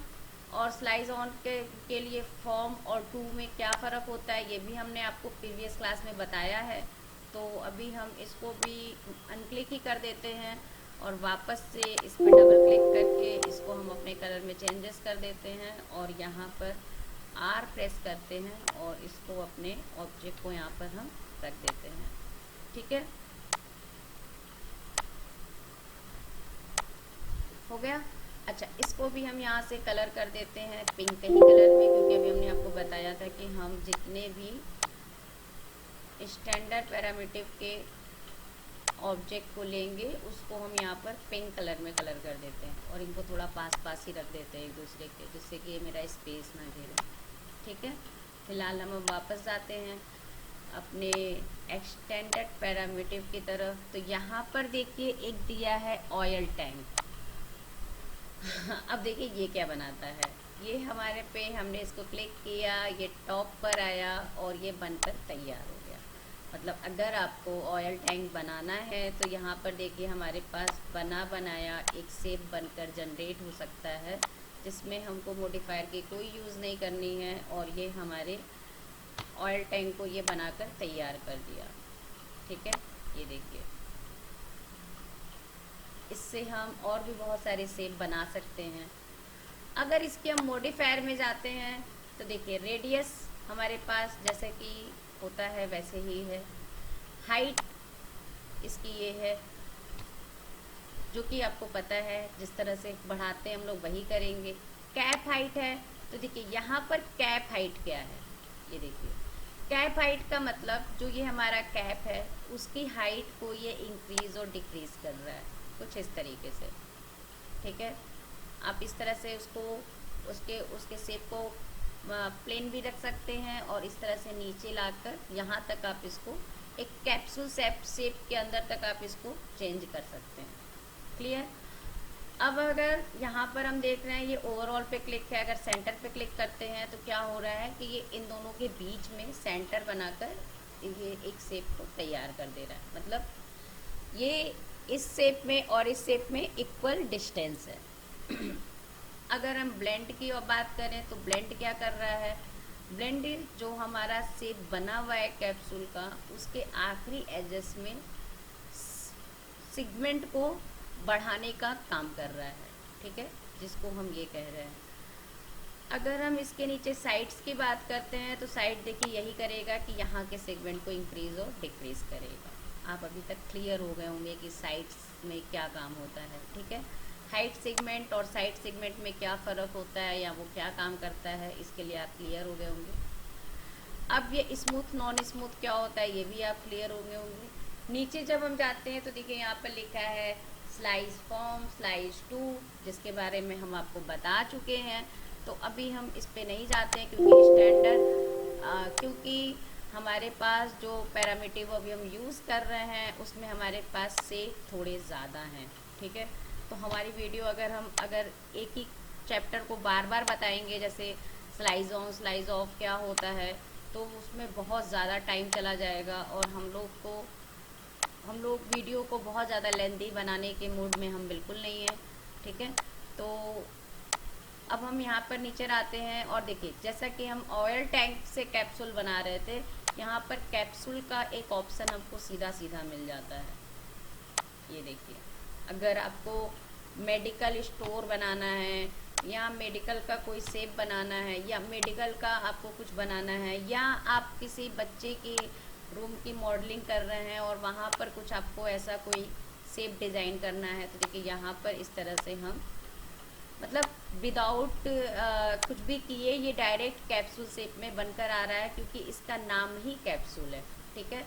और स्लाइस ऑन के लिए फॉर्म और टू में क्या फ़र्क होता है ये भी हमने आपको प्रीवियस क्लास में बताया है। तो अभी हम इसको भी अनक्लिक ही कर देते हैं और वापस से इस पर डबल क्लिक करके इसको हम अपने कलर में चेंजेस कर देते हैं और यहाँ पर R प्रेस करते हैं और इसको अपने ऑब्जेक्ट को यहाँ पर हम रख देते हैं। ठीक है, हो गया। अच्छा, इसको भी हम यहाँ से कलर कर देते हैं पिंक ही कलर में, क्योंकि अभी हमने आपको बताया था कि हम जितने भी स्टैंडर्ड पैरामीटर के ऑब्जेक्ट को लेंगे उसको हम यहाँ पर पिंक कलर में कलर कर देते हैं और इनको थोड़ा पास ही रख देते हैं एक दूसरे के, जिससे कि ये मेरा स्पेस ना घेरे। ठीक है, फिलहाल हम वापस जाते हैं अपने एक्सटेंडेड पैरामीटर की तरफ। तो यहाँ पर देखिए एक दिया है ऑयल टैंक। अब देखिए ये क्या बनाता है, ये हमारे पे हमने इसको क्लिक किया, ये टॉप पर आया और ये बनकर तैयार हो गया। मतलब अगर आपको ऑयल टैंक बनाना है तो यहाँ पर देखिए हमारे पास बना बनाया एक शेप बनकर जनरेट हो सकता है, जिसमें हमको मॉडिफायर की कोई यूज़ नहीं करनी है, और ये हमारे ऑयल टैंक को ये बनाकर तैयार कर दिया। ठीक है, ये देखिए, इससे हम और भी बहुत सारे शेप बना सकते हैं। अगर इसके हम मॉडिफायर में जाते हैं तो देखिए रेडियस हमारे पास जैसे कि होता है वैसे ही है, हाइट इसकी ये है जो कि आपको पता है, जिस तरह से बढ़ाते हैं हम लोग वही करेंगे। कैप हाइट है तो देखिए यहाँ पर कैप हाइट क्या है, ये देखिए कैप हाइट का मतलब जो ये हमारा कैप है उसकी हाइट को ये इंक्रीज़ और डिक्रीज़ कर रहा है कुछ इस तरीके से। ठीक है, आप इस तरह से उसको उसके शेप को प्लेन भी रख सकते हैं, और इस तरह से नीचे लाकर यहाँ तक आप इसको एक कैप्सूल शेप के अंदर तक आप इसको चेंज कर सकते हैं। क्लियर। अब अगर यहाँ पर हम देख रहे हैं ये ओवरऑल पे क्लिक है, अगर सेंटर पे क्लिक करते हैं तो क्या हो रहा है कि ये इन दोनों के बीच में सेंटर बनाकर ये एक शेप को तैयार कर दे रहा है। मतलब ये इस शेप में और इस शेप में इक्वल डिस्टेंस है। अगर हम ब्लेंड की और बात करें तो ब्लेंड क्या कर रहा है, ब्लेंड जो हमारा शेप बना हुआ है कैप्सूल का उसके आखिरी एजेस में सेगमेंट को बढ़ाने का काम कर रहा है। ठीक है, जिसको हम ये कह रहे हैं। अगर हम इसके नीचे साइड्स की बात करते हैं तो साइड देखिए यही करेगा कि यहाँ के सेगमेंट को इंक्रीज़ और डिक्रीज़ करेगा। आप अभी तक क्लियर हो गए होंगे कि साइड्स में क्या काम होता है। ठीक है, हाइट सेगमेंट और साइड सेगमेंट में क्या फ़र्क होता है या वो क्या काम करता है, इसके लिए आप क्लियर हो गए होंगे। अब ये स्मूथ नॉन स्मूथ क्या होता है ये भी आप क्लियर हो गए होंगे। नीचे जब हम जाते हैं तो देखिए यहाँ पर लिखा है स्लाइस फॉर्म, स्लाइस 2, जिसके बारे में हम आपको बता चुके हैं। तो अभी हम इस पे नहीं जाते हैं क्योंकि स्टैंडर्ड क्योंकि हमारे पास जो पैरामीटर अभी हम यूज़ कर रहे हैं उसमें हमारे पास से थोड़े ज़्यादा हैं। ठीक है, तो हमारी वीडियो अगर एक ही चैप्टर को बार बार बताएंगे, जैसे स्लाइस ऑन स्लाइस ऑफ क्या होता है, तो उसमें बहुत ज़्यादा टाइम चला जाएगा और हम लोग वीडियो को बहुत ज़्यादा लेंथी बनाने के मूड में हम बिल्कुल नहीं है। ठीक है, तो अब हम यहाँ पर नीचे आते हैं और देखिए जैसा कि हम ऑयल टैंक से कैप्सूल बना रहे थे, यहाँ पर कैप्सूल का एक ऑप्शन आपको सीधा सीधा मिल जाता है। ये देखिए, अगर आपको मेडिकल स्टोर बनाना है या मेडिकल का कोई शेप बनाना है या मेडिकल का आपको कुछ बनाना है या आप किसी बच्चे की रूम की मॉडलिंग कर रहे हैं और वहाँ पर कुछ आपको ऐसा कोई शेप डिज़ाइन करना है, तो देखिए यहाँ पर इस तरह से हम मतलब विदाउट कुछ भी किए ये डायरेक्ट कैप्सूल शेप में बनकर आ रहा है क्योंकि इसका नाम ही कैप्सूल है। ठीक है,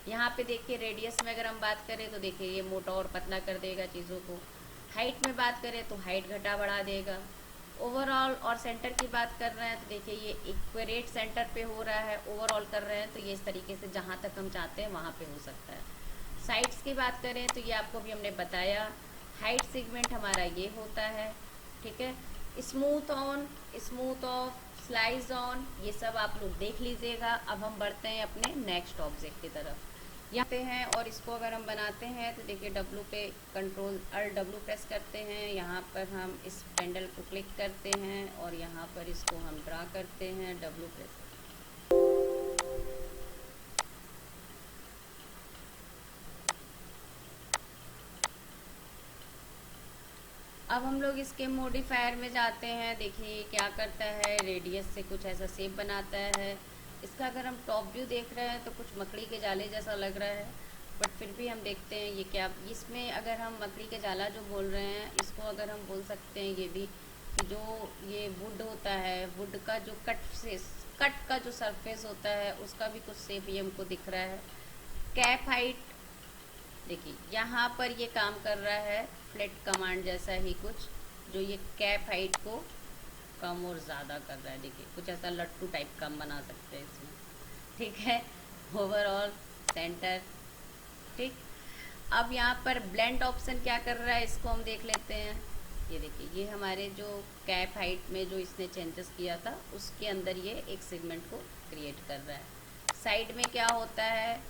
यहाँ पे देखिए रेडियस में अगर हम बात करें तो देखिए ये मोटा और पतला कर देगा चीज़ों को। हाइट में बात करें तो हाइट घटा बढ़ा देगा। ओवरऑल और सेंटर की बात कर रहे हैं तो देखिए ये इक्वेरेट सेंटर पे हो रहा है, ओवरऑल कर रहे हैं तो ये इस तरीके से जहाँ तक हम चाहते हैं वहाँ पे हो सकता है। साइड्स की बात करें तो ये आपको भी हमने बताया, हाइट सेगमेंट हमारा ये होता है। ठीक है, smooth on, smooth of, slice on, ये सब आप लोग देख लीजिएगा। अब हम बढ़ते हैं अपने नेक्स्ट ऑब्जेक्ट की तरफ। यहाँ पे हैं और इसको अगर हम बनाते हैं तो देखिए डब्लू पे Ctrl+Alt+W प्रेस करते हैं, यहाँ पर हम इस पेंडल को क्लिक करते हैं और यहाँ पर इसको हम ड्रा करते हैं, डब्लू प्रेस। अब हम लोग इसके मॉडिफायर में जाते हैं। देखिए क्या करता है, रेडियस से कुछ ऐसा शेप बनाता है। इसका अगर हम टॉप व्यू देख रहे हैं तो कुछ मकड़ी के जाले जैसा लग रहा है, बट फिर भी हम देखते हैं ये क्या। इसमें अगर हम मकड़ी के जाला जो बोल रहे हैं इसको अगर हम बोल सकते हैं ये भी कि जो ये वुड होता है, वुड का जो कट का जो सरफेस होता है उसका भी कुछ शेप ये हमको दिख रहा है। कैप हाइट देखिए यहाँ पर ये काम कर रहा है फ्लैट कमांड जैसा ही कुछ, जो ये कैप हाइट को कम और ज़्यादा कर रहा है। देखिए कुछ ऐसा लट्टू टाइप का हम बना सकते हैं इसमें। ठीक है, ओवरऑल सेंटर। ठीक, अब यहाँ पर ब्लेंड ऑप्शन क्या कर रहा है इसको हम देख लेते हैं। ये देखिए ये हमारे जो कैप हाइट में जो इसने चेंजेस किया था उसके अंदर ये एक सेगमेंट को क्रिएट कर रहा है। साइड में क्या होता है,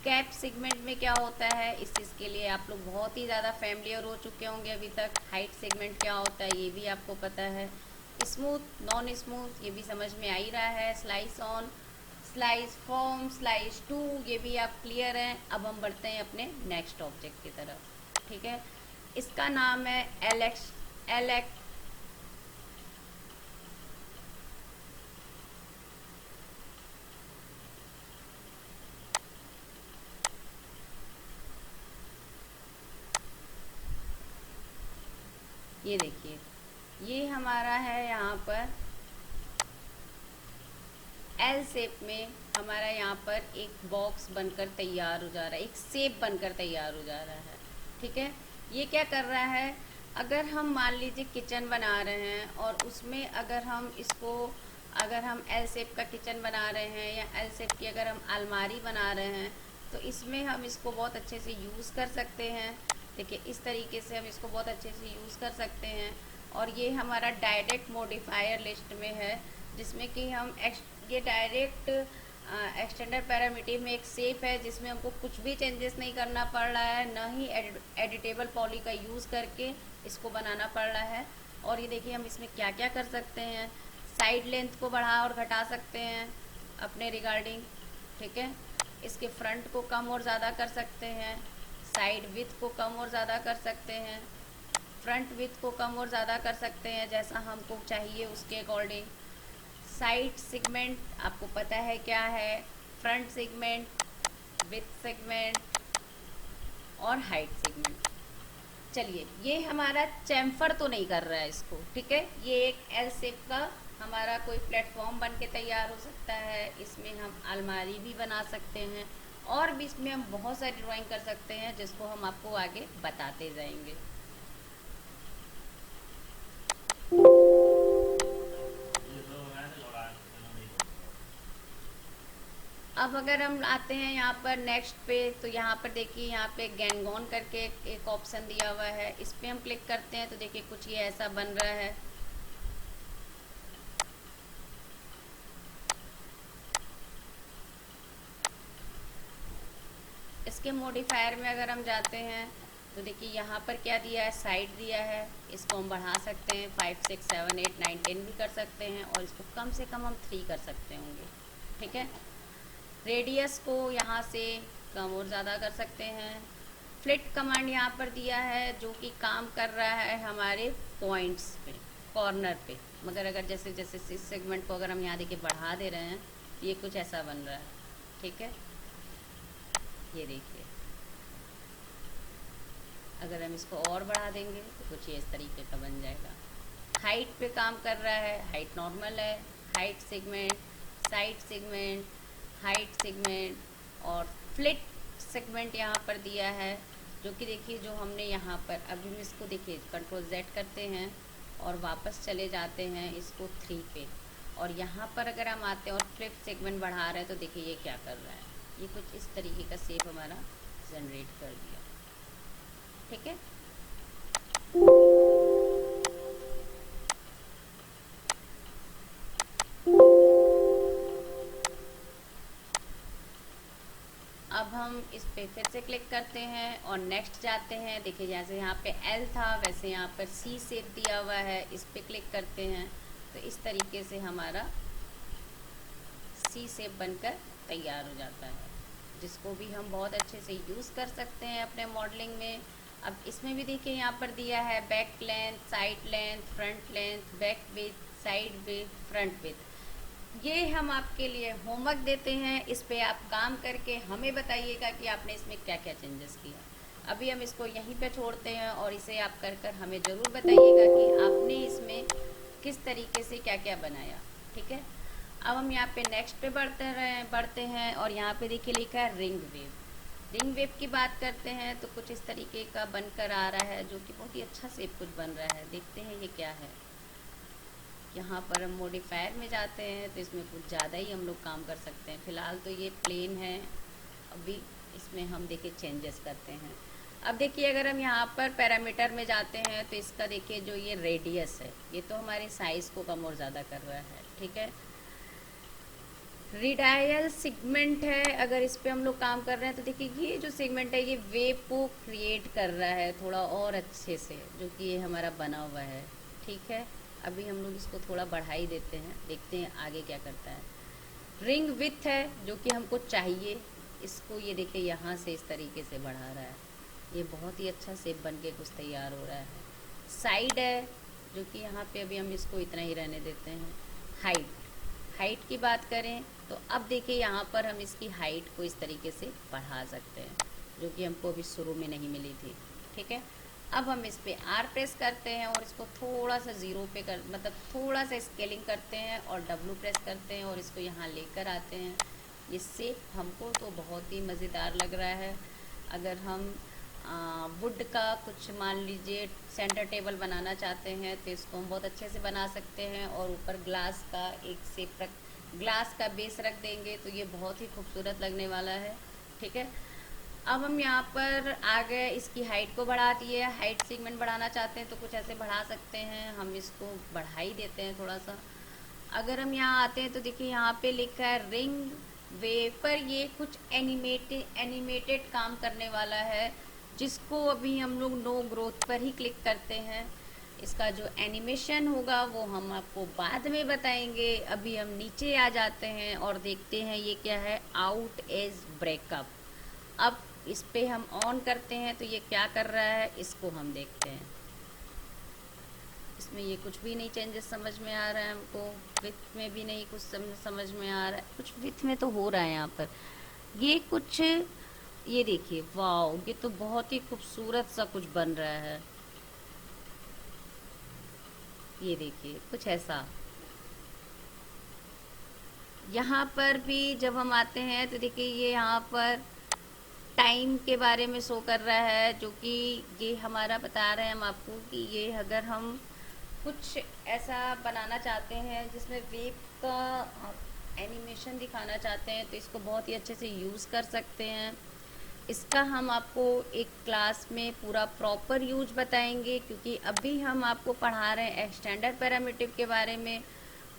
कैप सेगमेंट में क्या होता है, इस चीज़ के लिए आप लोग बहुत ही ज़्यादा फैमिलियर हो चुके होंगे अभी तक। हाइट सेगमेंट क्या होता है ये भी आपको पता है। स्मूथ, नॉन स्मूथ, ये भी समझ में आ ही रहा है। Slice on, slice form, slice to, ये भी आप क्लियर हैं। अब हम बढ़ते हैं अपने नेक्स्ट ऑब्जेक्ट की तरफ, ठीक है। इसका नाम है एलेक्स एलेक्स ये देखिए, ये हमारा है यहाँ पर एल शेप में। हमारा यहाँ पर एक बॉक्स बनकर तैयार हो जा रहा है, एक शेप बनकर तैयार हो जा रहा है, ठीक है। ये क्या कर रहा है, अगर हम मान लीजिए किचन बना रहे हैं और उसमें अगर हम एल शेप का किचन बना रहे हैं या एल शेप की अगर हम अलमारी बना रहे हैं, तो इसमें हम इसको बहुत अच्छे से यूज़ कर सकते हैं। देखिए, इस तरीके से हम इसको बहुत अच्छे से यूज़ कर सकते हैं। और ये हमारा डायरेक्ट मॉडिफायर लिस्ट में है, जिसमें कि हम ये डायरेक्ट एक्सटेंडर पैरामीटर में एक शेप है जिसमें हमको कुछ भी चेंजेस नहीं करना पड़ रहा है, ना ही एडिटेबल पॉली का यूज़ करके इसको बनाना पड़ रहा है। और ये देखिए, हम इसमें क्या क्या कर सकते हैं। साइड लेंथ को बढ़ा और घटा सकते हैं अपने रिगार्डिंग, ठीक है। इसके फ्रंट को कम और ज़्यादा कर सकते हैं, साइड विड्थ को कम और ज़्यादा कर सकते हैं, फ्रंट विड्थ को कम और ज़्यादा कर सकते हैं जैसा हमको चाहिए उसके अकॉर्डिंग। साइड सेगमेंट आपको पता है क्या है, फ्रंट सेगमेंट, विड्थ सेगमेंट और हाइट सेगमेंट। चलिए, ये हमारा चैम्फर तो नहीं कर रहा है इसको, ठीक है। ये एक एल शेप का हमारा कोई प्लेटफॉर्म बन के तैयार हो सकता है। इसमें हम अलमारी भी बना सकते हैं और भी इसमें हम बहुत सारी ड्राइंग कर सकते हैं जिसको हम आपको आगे बताते जाएंगे। अब अगर हम आते हैं यहाँ पर नेक्स्ट पे, तो यहाँ पर देखिए, यहाँ पे गैंगॉन करके एक ऑप्शन दिया हुआ है। इस पर हम क्लिक करते हैं तो देखिए कुछ ये ऐसा बन रहा है। इसके मॉडिफायर में अगर हम जाते हैं तो देखिए यहाँ पर क्या दिया है, साइड दिया है। इसको हम बढ़ा सकते हैं, 5, 6, 7, 8, 9, 10 भी कर सकते हैं और इसको कम से कम हम 3 कर सकते होंगे, ठीक है। रेडियस को यहाँ से कम और ज़्यादा कर सकते हैं। फ्लिट कमांड यहाँ पर दिया है जो कि काम कर रहा है हमारे पॉइंट्स पे, कॉर्नर पे। मगर अगर जैसे जैसे इस सेगमेंट को अगर हम यहाँ देखिए बढ़ा दे रहे हैं, ये कुछ ऐसा बन रहा है, ठीक है। ये देखिए, अगर हम इसको और बढ़ा देंगे तो कुछ ये इस तरीके का बन जाएगा। हाइट पे काम कर रहा है, हाइट नॉर्मल है। Height segment, side segment, height segment और फ्लिट सेगमेंट यहाँ पर दिया है, जो कि देखिए जो हमने यहाँ पर अभी हम इसको देखिए Ctrl Z करते हैं और वापस चले जाते हैं इसको 3 पे, और यहाँ पर अगर हम आते हैं और फ्लिट सेगमेंट बढ़ा रहे हैं तो देखिए ये क्या कर रहा है, ये कुछ इस तरीके का शेप हमारा जनरेट कर दिया, ठीक है। अब हम इस पे फिर से क्लिक करते हैं और नेक्स्ट जाते हैं। देखिए, जैसे यहाँ पे एल था वैसे यहाँ पर सी शेप दिया हुआ है, इस पे क्लिक करते हैं तो इस तरीके से हमारा सी शेप बनकर तैयार हो जाता है, जिसको भी हम बहुत अच्छे से यूज़ कर सकते हैं अपने मॉडलिंग में। अब इसमें भी देखिए यहाँ पर दिया है back length, side length, front length, back width, side width, front width. ये हम आपके लिए होमवर्क देते हैं, इस पे आप काम करके हमें बताइएगा कि आपने इसमें क्या क्या चेंजेस किया। अभी हम इसको यहीं पे छोड़ते हैं और इसे आप कर कर हमें ज़रूर बताइएगा कि आपने इसमें किस तरीके से क्या क्या बनाया, ठीक है। अब हम यहाँ पे नेक्स्ट पे बढ़ते हैं और यहाँ पे देखिए लिखा है रिंग वेव। रिंग वेव की बात करते हैं तो कुछ इस तरीके का बनकर आ रहा है, जो कि बहुत ही अच्छा शेप कुछ बन रहा है। देखते हैं ये क्या है। यहाँ पर हम मॉडिफायर में जाते हैं तो इसमें कुछ ज़्यादा ही हम लोग काम कर सकते हैं। फ़िलहाल तो ये प्लेन है, अभी इसमें हम देखिए चेंजेस करते हैं। अब देखिए, अगर हम यहाँ पर पैरामीटर में जाते हैं तो इसका देखिए जो ये रेडियस है, ये तो हमारे साइज़ को कम और ज़्यादा कर रहा है, ठीक है। रेडियल सेगमेंट है, अगर इस पे हम लोग काम कर रहे हैं तो देखिए ये जो सेगमेंट है ये वेव को क्रिएट कर रहा है थोड़ा और अच्छे से, जो कि ये हमारा बना हुआ है। ठीक है, अभी हम लोग इसको थोड़ा बढ़ा ही देते हैं, देखते हैं आगे क्या करता है। रिंग विथ है जो कि हमको चाहिए, इसको ये देखिए यहाँ से इस तरीके से बढ़ा रहा है, ये बहुत ही अच्छा शेप बन के कुछ तैयार हो रहा है। साइड है जो कि यहाँ पे अभी हम इसको इतना ही रहने देते हैं। हाइट, हाइट की बात करें तो अब देखिए यहाँ पर हम इसकी हाइट को इस तरीके से बढ़ा सकते हैं, जो कि हमको अभी शुरू में नहीं मिली थी। ठीक है, अब हम इस पे आर प्रेस करते हैं और इसको थोड़ा सा ज़ीरो पे कर मतलब थोड़ा सा स्केलिंग करते हैं और डब्लू प्रेस करते हैं और इसको यहाँ लेकर आते हैं। ये शेप हमको तो बहुत ही मज़ेदार लग रहा है। अगर हम वुड का कुछ मान लीजिए सेंटर टेबल बनाना चाहते हैं तो इसको हम बहुत अच्छे से बना सकते हैं, और ऊपर ग्लास का एक शेप रख ग्लास का बेस रख देंगे तो ये बहुत ही खूबसूरत लगने वाला है। ठीक है, अब हम यहाँ पर आ गए, इसकी हाइट को बढ़ा दिए। हाइट सेगमेंट बढ़ाना चाहते हैं तो कुछ ऐसे बढ़ा सकते हैं, हम इसको बढ़ा ही देते हैं थोड़ा सा। अगर हम यहाँ आते हैं तो देखिए यहाँ पे लिखा है रिंग वेव, पर ये कुछ एनिमेटेड काम करने वाला है, जिसको अभी हम लोग नो ग्रोथ पर ही क्लिक करते हैं। इसका जो एनिमेशन होगा वो हम आपको बाद में बताएंगे। अभी हम नीचे आ जाते हैं और देखते हैं ये क्या है, आउट एज ब्रेकअप। अब इस पे हम ऑन करते हैं तो ये क्या कर रहा है, इसको हम देखते हैं। इसमें ये कुछ भी नहीं चेंजेस समझ में आ रहा है हमको, विथ में भी नहीं कुछ समझ में आ रहा है, कुछ विथ में तो हो रहा है यहाँ पर ये कुछ, ये देखिए वाओ, ये तो बहुत ही खूबसूरत सा कुछ बन रहा है। ये देखिए कुछ ऐसा। यहाँ पर भी जब हम आते हैं तो देखिए ये यहाँ पर टाइम के बारे में शो कर रहा है, जो कि ये हमारा बता रहे हैं हम आपको कि ये अगर हम कुछ ऐसा बनाना चाहते हैं जिसमें वेव का एनिमेशन दिखाना चाहते हैं तो इसको बहुत ही अच्छे से यूज़ कर सकते हैं। इसका हम आपको एक क्लास में पूरा प्रॉपर यूज बताएंगे, क्योंकि अभी हम आपको पढ़ा रहे हैं स्टैंडर्ड पैरामीटर के बारे में।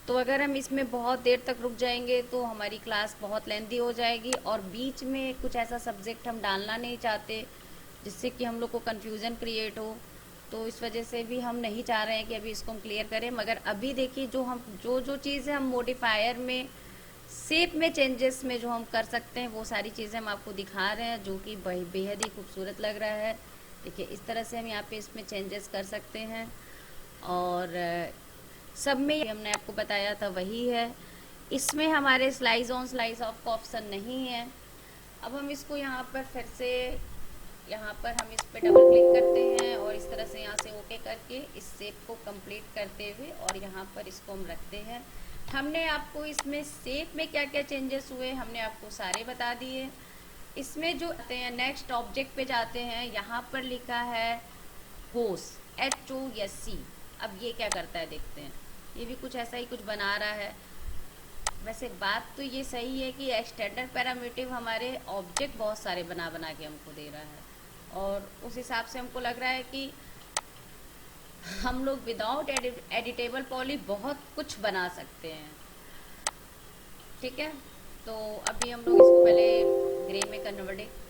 तो अगर हम इसमें बहुत देर तक रुक जाएंगे तो हमारी क्लास बहुत लेंथी हो जाएगी, और बीच में कुछ ऐसा सब्जेक्ट हम डालना नहीं चाहते जिससे कि हम लोग को कन्फ्यूज़न क्रिएट हो। तो इस वजह से भी हम नहीं चाह रहे हैं कि अभी इसको हम क्लियर करें। मगर अभी देखिए जो चीज़ें हम मॉडिफायर में शेप में चेंजेस में जो हम कर सकते हैं वो सारी चीज़ें हम आपको दिखा रहे हैं, जो कि बेहद ही खूबसूरत लग रहा है। देखिए इस तरह से हम यहाँ पे इसमें चेंजेस कर सकते हैं, और सब में हमने आपको बताया था वही है। इसमें हमारे स्लाइस ऑन स्लाइस ऑफ का ऑप्शन नहीं है। अब हम इसको यहाँ पर फिर से यहाँ पर हम इस पर डबल क्लिक करते हैं और इस तरह से यहाँ से ओके करके इस शेप को कंप्लीट करते हुए और यहाँ पर इसको हम रखते हैं। हमने आपको इसमें शेप में क्या क्या चेंजेस हुए हमने आपको सारे बता दिए। इसमें जो आते हैं नेक्स्ट ऑब्जेक्ट पे जाते हैं, यहाँ पर लिखा है होस, HOSC। अब ये क्या करता है देखते हैं, ये भी कुछ ऐसा ही कुछ बना रहा है। वैसे बात तो ये सही है कि स्टैंडर्ड पैरामीटर हमारे ऑब्जेक्ट बहुत सारे बना बना के हमको दे रहा है, और उस हिसाब से हमको लग रहा है कि हम लोग विदाउट एडिटेबल पॉली बहुत कुछ बना सकते हैं। ठीक है, तो अभी हम लोग इसको पहले ग्रे में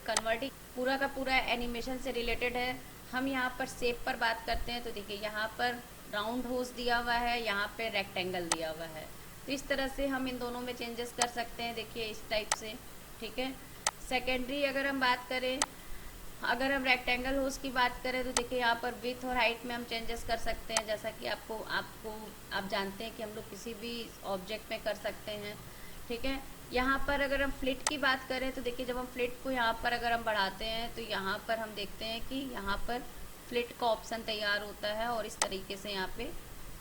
कन्वर्टिंग पूरा का पूरा एनिमेशन से रिलेटेड है। हम यहाँ पर शेप पर बात करते हैं तो देखिए यहाँ पर राउंड होस दिया हुआ है, यहाँ पे रेक्टेंगल दिया हुआ है। तो इस तरह से हम इन दोनों में चेंजेस कर सकते हैं, देखिए इस टाइप से। ठीक है, सेकेंडरी अगर हम बात करें, अगर हम रेक्टेंगल होस की बात करें तो देखिए यहाँ पर विथ और हाइट में हम चेंजेस कर सकते हैं, जैसा कि आप जानते हैं कि हम लोग किसी भी ऑब्जेक्ट में कर सकते हैं। ठीक है, यहाँ पर अगर हम फ्लिट की बात करें तो देखिए जब हम फ्लिट को यहाँ पर अगर हम बढ़ाते हैं तो यहाँ पर हम देखते हैं कि यहाँ पर फ्लिट का ऑप्शन तैयार होता है और इस तरीके से यहाँ पे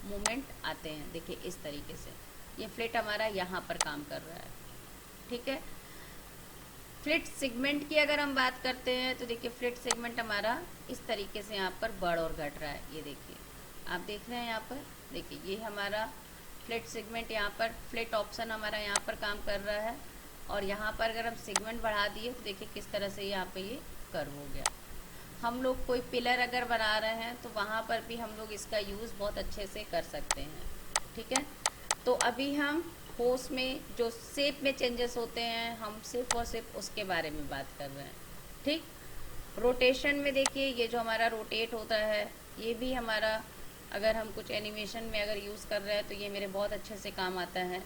मूवमेंट आते हैं। देखिए इस तरीके से ये फ्लिट हमारा यहाँ पर काम कर रहा है। ठीक है, फ्लिट सेगमेंट की अगर हम बात करते हैं तो देखिए फ्लिट सेगमेंट हमारा इस तरीके से यहाँ पर बढ़ और घट रहा है। ये देखिए आप देख रहे हैं यहाँ पर, देखिए ये हमारा फ्लिट सेगमेंट, यहाँ पर फ्लिट ऑप्शन हमारा यहाँ पर काम कर रहा है, और यहाँ पर अगर हम सेगमेंट बढ़ा दिए तो देखिए किस तरह से यहाँ पे ये कर्व हो गया। हम लोग कोई पिलर अगर बना रहे हैं तो वहाँ पर भी हम लोग इसका यूज़ बहुत अच्छे से कर सकते हैं। ठीक है, तो अभी हम होस्ट में जो शेप में चेंजेस होते हैं हम सिर्फ और सिर्फ उसके बारे में बात कर रहे हैं। ठीक, रोटेशन में देखिए ये जो हमारा रोटेट होता है ये भी हमारा अगर हम कुछ एनिमेशन में अगर यूज़ कर रहे हैं तो ये मेरे बहुत अच्छे से काम आता है।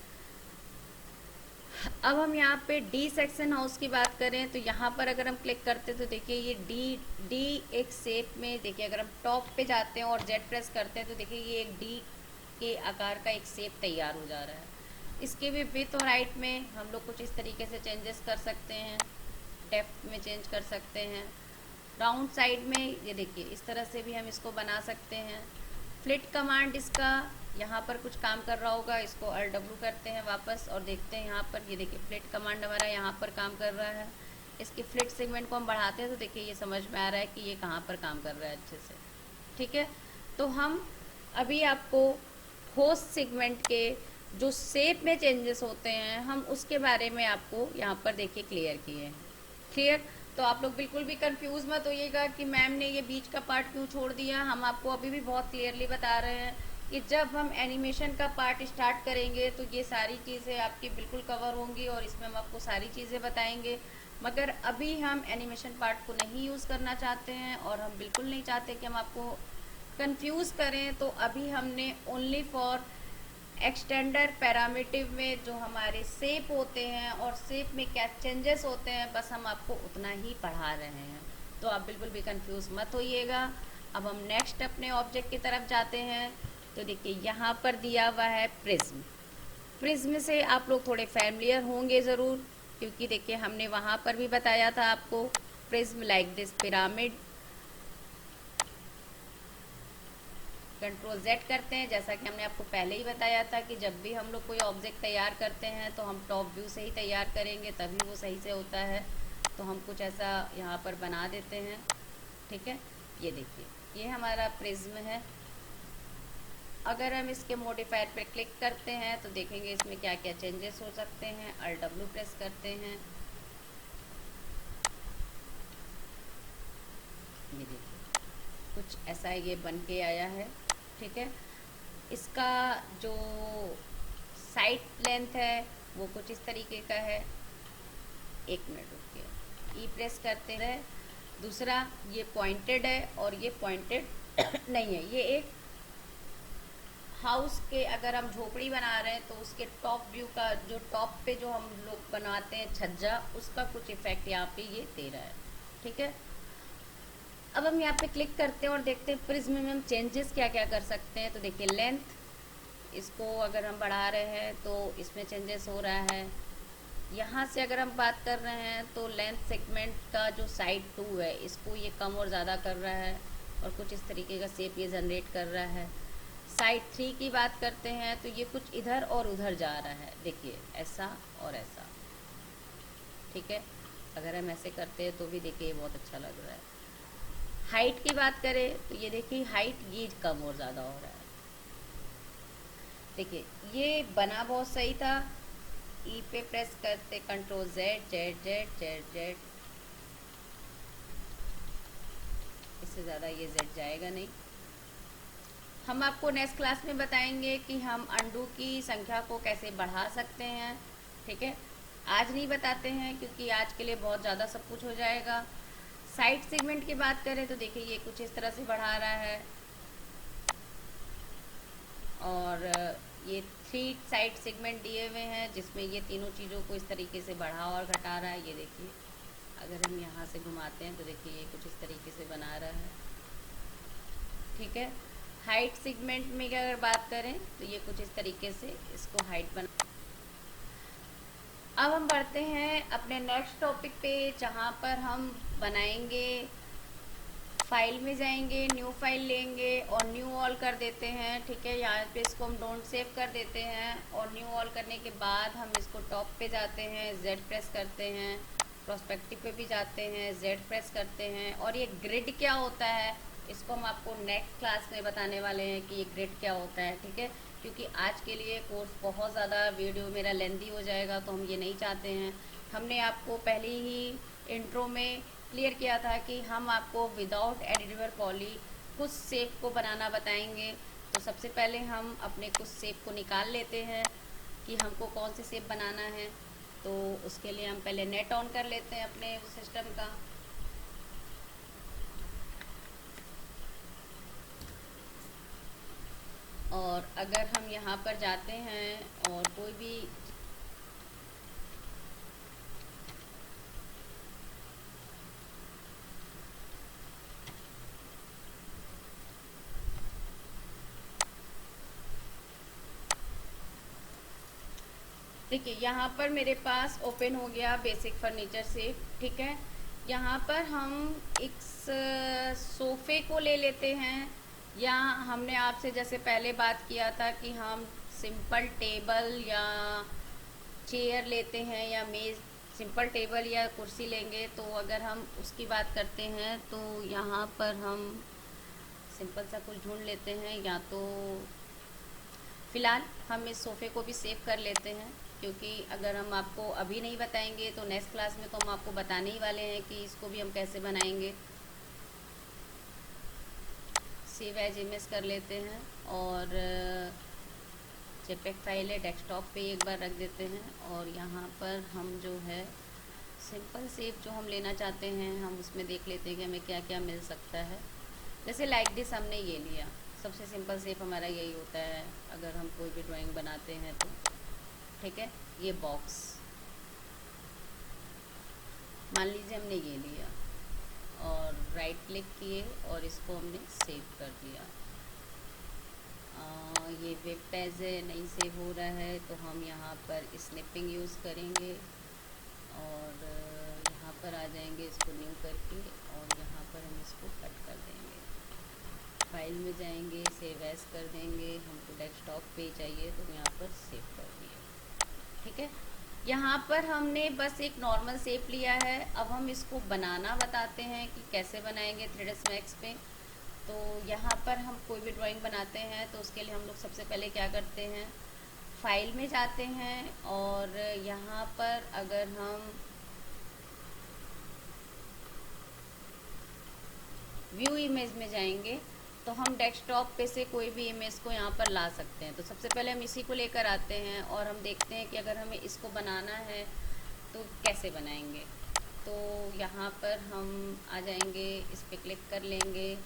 अब हम यहाँ पे डी सेक्शन हाउस की बात करें तो यहाँ पर अगर हम क्लिक करते हैं तो देखिए ये डी एक शेप में, देखिए अगर हम टॉप पे जाते हैं और जेड प्रेस करते हैं तो देखिए ये एक डी के आकार का एक शेप तैयार हो जा रहा है। इसके भी विड्थ और हाइट में हम लोग कुछ इस तरीके से चेंजेस कर सकते हैं, डेप्थ में चेंज कर सकते हैं। राउंड साइड में ये देखिए इस तरह से भी हम इसको बना सकते हैं। फ्लिट कमांड इसका यहाँ पर कुछ काम कर रहा होगा, इसको RW करते हैं वापस और देखते हैं यहाँ पर, ये देखिए फ्लिट कमांड हमारा यहाँ पर काम कर रहा है। इसकी फ्लिट सेगमेंट को हम बढ़ाते हैं तो देखिए ये समझ में आ रहा है कि ये कहाँ पर काम कर रहा है अच्छे से। ठीक है, तो हम अभी आपको होस्ट सेगमेंट के जो शेप में चेंजेस होते हैं हम उसके बारे में आपको यहाँ पर देखिए क्लियर किए हैं। क्लियर, तो आप लोग बिल्कुल भी कंफ्यूज मत होइएगा कि मैम ने ये बीच का पार्ट क्यों छोड़ दिया। हम आपको अभी भी बहुत क्लियरली बता रहे हैं कि जब हम एनिमेशन का पार्ट स्टार्ट करेंगे तो ये सारी चीज़ें आपकी बिल्कुल कवर होंगी और इसमें हम आपको सारी चीज़ें बताएंगे। मगर अभी हम एनिमेशन पार्ट को नहीं यूज़ करना चाहते हैं और हम बिल्कुल नहीं चाहते कि हम आपको कंफ्यूज करें, तो अभी हमने ओनली फॉर एक्सटेंडर पैरामीटर में जो हमारे शेप होते हैं और शेप में क्या चेंजेस होते हैं बस हम आपको उतना ही पढ़ा रहे हैं, तो आप बिल्कुल भी कंफ्यूज मत होइएगा। अब हम नेक्स्ट अपने ऑब्जेक्ट की तरफ जाते हैं तो देखिए यहाँ पर दिया हुआ है प्रिज्म। प्रिज्म से आप लोग थोड़े फैमिलियर होंगे ज़रूर, क्योंकि देखिए हमने वहाँ पर भी बताया था आपको prism like this pyramid. Control Z करते हैं, जैसा कि हमने आपको पहले ही बताया था कि जब भी हम लोग कोई ऑब्जेक्ट तैयार करते हैं तो हम टॉप व्यू से ही तैयार करेंगे तभी वो सही से होता है। तो हम कुछ ऐसा यहाँ पर बना देते हैं। ठीक है, ये देखिए ये हमारा प्रिज्म है। अगर हम इसके मॉडिफायर पे क्लिक करते हैं तो देखेंगे इसमें क्या क्या चेंजेस हो सकते हैं। RW प्रेस करते हैं, ये देखिए कुछ ऐसा ये बन के आया है। ठीक है, इसका जो साइड लेंथ है वो कुछ इस तरीके का है। एक मिनट रुकिए, E प्रेस करते हैं। दूसरा ये पॉइंटेड है और ये पॉइंटेड नहीं है। ये एक हाउस के अगर हम झोपड़ी बना रहे हैं तो उसके टॉप व्यू का जो टॉप पे जो हम लोग बनाते हैं छज्जा, उसका कुछ इफेक्ट यहाँ पे ये दे रहा है। ठीक है, अब हम यहाँ पे क्लिक करते हैं और देखते हैं प्रिज्म में हम चेंजेस क्या क्या कर सकते हैं। तो देखिए लेंथ, इसको अगर हम बढ़ा रहे हैं तो इसमें चेंजेस हो रहा है। यहाँ से अगर हम बात कर रहे हैं तो लेंथ सेगमेंट का जो साइड 2 है इसको ये कम और ज़्यादा कर रहा है और कुछ इस तरीके का शेप ये जनरेट कर रहा है। साइड 3 की बात करते हैं तो ये कुछ इधर और उधर जा रहा है, देखिए ऐसा और ऐसा। ठीक है, अगर हम ऐसे करते हैं तो भी देखिए ये बहुत अच्छा लग रहा है। हाइट की बात करें तो ये देखिए हाइट ये कम और ज़्यादा हो रहा है। देखिए ये बना बहुत सही था। ई पे प्रेस करते, कंट्रोल Z, इससे ज़्यादा ये Z जाएगा नहीं। हम आपको नेक्स्ट क्लास में बताएंगे कि हम अंडू की संख्या को कैसे बढ़ा सकते हैं। ठीक है, आज नहीं बताते हैं क्योंकि आज के लिए बहुत ज़्यादा सब कुछ हो जाएगा। साइड सेगमेंट की बात करें तो देखिए ये कुछ इस तरह से बढ़ा रहा है और ये 3 साइड सेगमेंट दिए हुए हैं जिसमें ये तीनों चीज़ों को इस तरीके से बढ़ा और घटा रहा है। ये देखिए अगर हम यहाँ से घुमाते हैं तो देखिए ये कुछ इस तरीके से बना रहा है। ठीक है, हाइट सेगमेंट में अगर बात करें तो ये कुछ इस तरीके से इसको हाइट बना। अब हम बढ़ते हैं अपने नेक्स्ट टॉपिक पे जहाँ पर हम बनाएंगे, फाइल में जाएंगे, न्यू फाइल लेंगे और न्यू ऑल कर देते हैं। ठीक है, यहाँ पे इसको हम डोंट सेव कर देते हैं और न्यू ऑल करने के बाद हम इसको टॉप पे जाते हैं, Z प्रेस करते हैं, प्रोस्पेक्टिव पे भी जाते हैं, Z प्रेस करते हैं। और ये ग्रिड क्या होता है इसको हम आपको नेक्स्ट क्लास में बताने वाले हैं कि ये ग्रिड क्या होता है। ठीक है, क्योंकि आज के लिए कोर्स बहुत ज़्यादा वीडियो मेरा लेंदी हो जाएगा तो हम ये नहीं चाहते हैं। हमने आपको पहले ही इंट्रो में क्लियर किया था कि हम आपको विदाउट एडिटेबल पॉली कुछ शेप को बनाना बताएंगे। तो सबसे पहले हम अपने कुछ शेप को निकाल लेते हैं कि हमको कौन से शेप बनाना है। तो उसके लिए हम पहले नेट ऑन कर लेते हैं अपने सिस्टम का। और अगर हम यहाँ पर जाते हैं और कोई भी देखिए, यहाँ पर मेरे पास ओपन हो गया बेसिक फर्नीचर से। ठीक है, यहाँ पर हम एक सोफ़े को ले लेते हैं, या हमने आपसे जैसे पहले बात किया था कि हम सिंपल टेबल या चेयर लेते हैं या मेज़, सिंपल टेबल या कुर्सी लेंगे। तो अगर हम उसकी बात करते हैं तो यहाँ पर हम सिंपल सा कुछ ढूंढ लेते हैं, या तो फ़िलहाल हम इस सोफ़े को भी सेव कर लेते हैं, क्योंकि अगर हम आपको अभी नहीं बताएंगे तो नेक्स्ट क्लास में तो हम आपको बताने ही वाले हैं कि इसको भी हम कैसे बनाएंगे। सेव एज इमेज कर लेते हैं और जेपेग फाइल है डेस्कटॉप पे एक बार रख देते हैं। और यहाँ पर हम जो है सिंपल सेव जो हम लेना चाहते हैं हम उसमें देख लेते हैं कि हमें क्या क्या मिल सकता है। जैसे लाइक दिस हमने ये लिया, सबसे सिंपल सेव हमारा यही होता है अगर हम कोई भी ड्राइंग बनाते हैं तो। ठीक है, ये बॉक्स मान लीजिए हमने ये लिया और राइट क्लिक किए और इसको हमने सेव कर दिया। ये वेब पेज है, नहीं सेव हो रहा है तो हम यहाँ पर स्निपिंग यूज़ करेंगे और यहाँ पर आ जाएंगे इसको न्यू करके, और यहाँ पर हम इसको कट कर देंगे। फाइल में जाएंगे, सेव एज कर देंगे, हमको डेस्कटॉप पे चाहिए तो यहाँ पर सेव कर दिया। ठीक है, यहाँ पर हमने बस एक नॉर्मल शेप लिया है। अब हम इसको बनाना बताते हैं कि कैसे बनाएंगे 3ds Max पे। तो यहाँ पर हम कोई भी ड्राइंग बनाते हैं तो उसके लिए हम लोग सबसे पहले क्या करते हैं, फाइल में जाते हैं और यहाँ पर अगर हम व्यू इमेज में जाएंगे तो हम डेस्कटॉप पे से कोई भी इमेज को यहाँ पर ला सकते हैं। तो सबसे पहले हम इसी को लेकर आते हैं और हम देखते हैं कि अगर हमें इसको बनाना है तो कैसे बनाएंगे। तो यहाँ पर हम आ जाएंगे, इस पर क्लिक कर लेंगे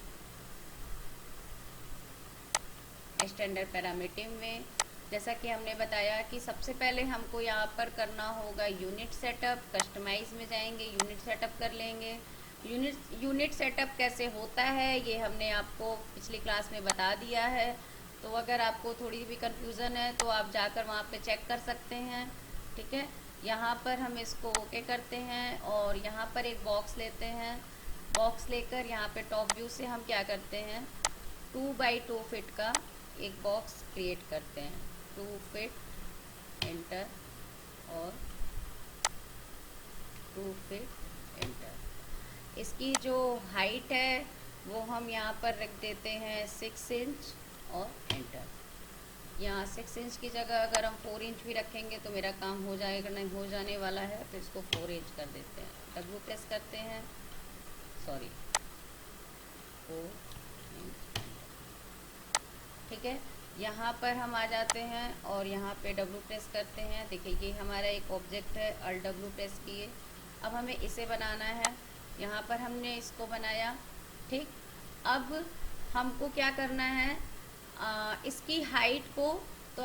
स्टैंडर्ड पैरामीटर में। जैसा कि हमने बताया कि सबसे पहले हमको यहाँ पर करना होगा यूनिट सेटअप। कस्टमाइज में जाएंगे, यूनिट सेटअप कर लेंगे। यूनिट सेटअप कैसे होता है ये हमने आपको पिछली क्लास में बता दिया है। तो अगर आपको थोड़ी भी कंफ्यूज़न है तो आप जाकर वहाँ पे चेक कर सकते हैं। ठीक है, यहाँ पर हम इसको ओके करते हैं और यहाँ पर एक बॉक्स लेते हैं। बॉक्स लेकर यहाँ पे टॉप व्यू से हम क्या करते हैं, 2x2 फीट का एक बॉक्स क्रिएट करते हैं। 2 फीट एंटर और 2 फीट एंटर। इसकी जो हाइट है वो हम यहाँ पर रख देते हैं 6 इंच और एंटर। यहाँ 6 इंच की जगह अगर हम 4 इंच भी रखेंगे तो मेरा काम हो जाएगा, नहीं हो जाने वाला है, तो इसको 4 इंच कर देते हैं। डब्ल्यू प्रेस करते हैं, सॉरी 4 इंच। ठीक है, यहाँ पर हम आ जाते हैं और यहाँ पे डब्ल्यू प्रेस करते हैं। देखिए ये हमारा एक ऑब्जेक्ट है, अल्ट डब्ल्यू प्रेस किए। अब हमें इसे बनाना है, यहाँ पर हमने इसको बनाया। ठीक, अब हमको क्या करना है, इसकी हाइट को तो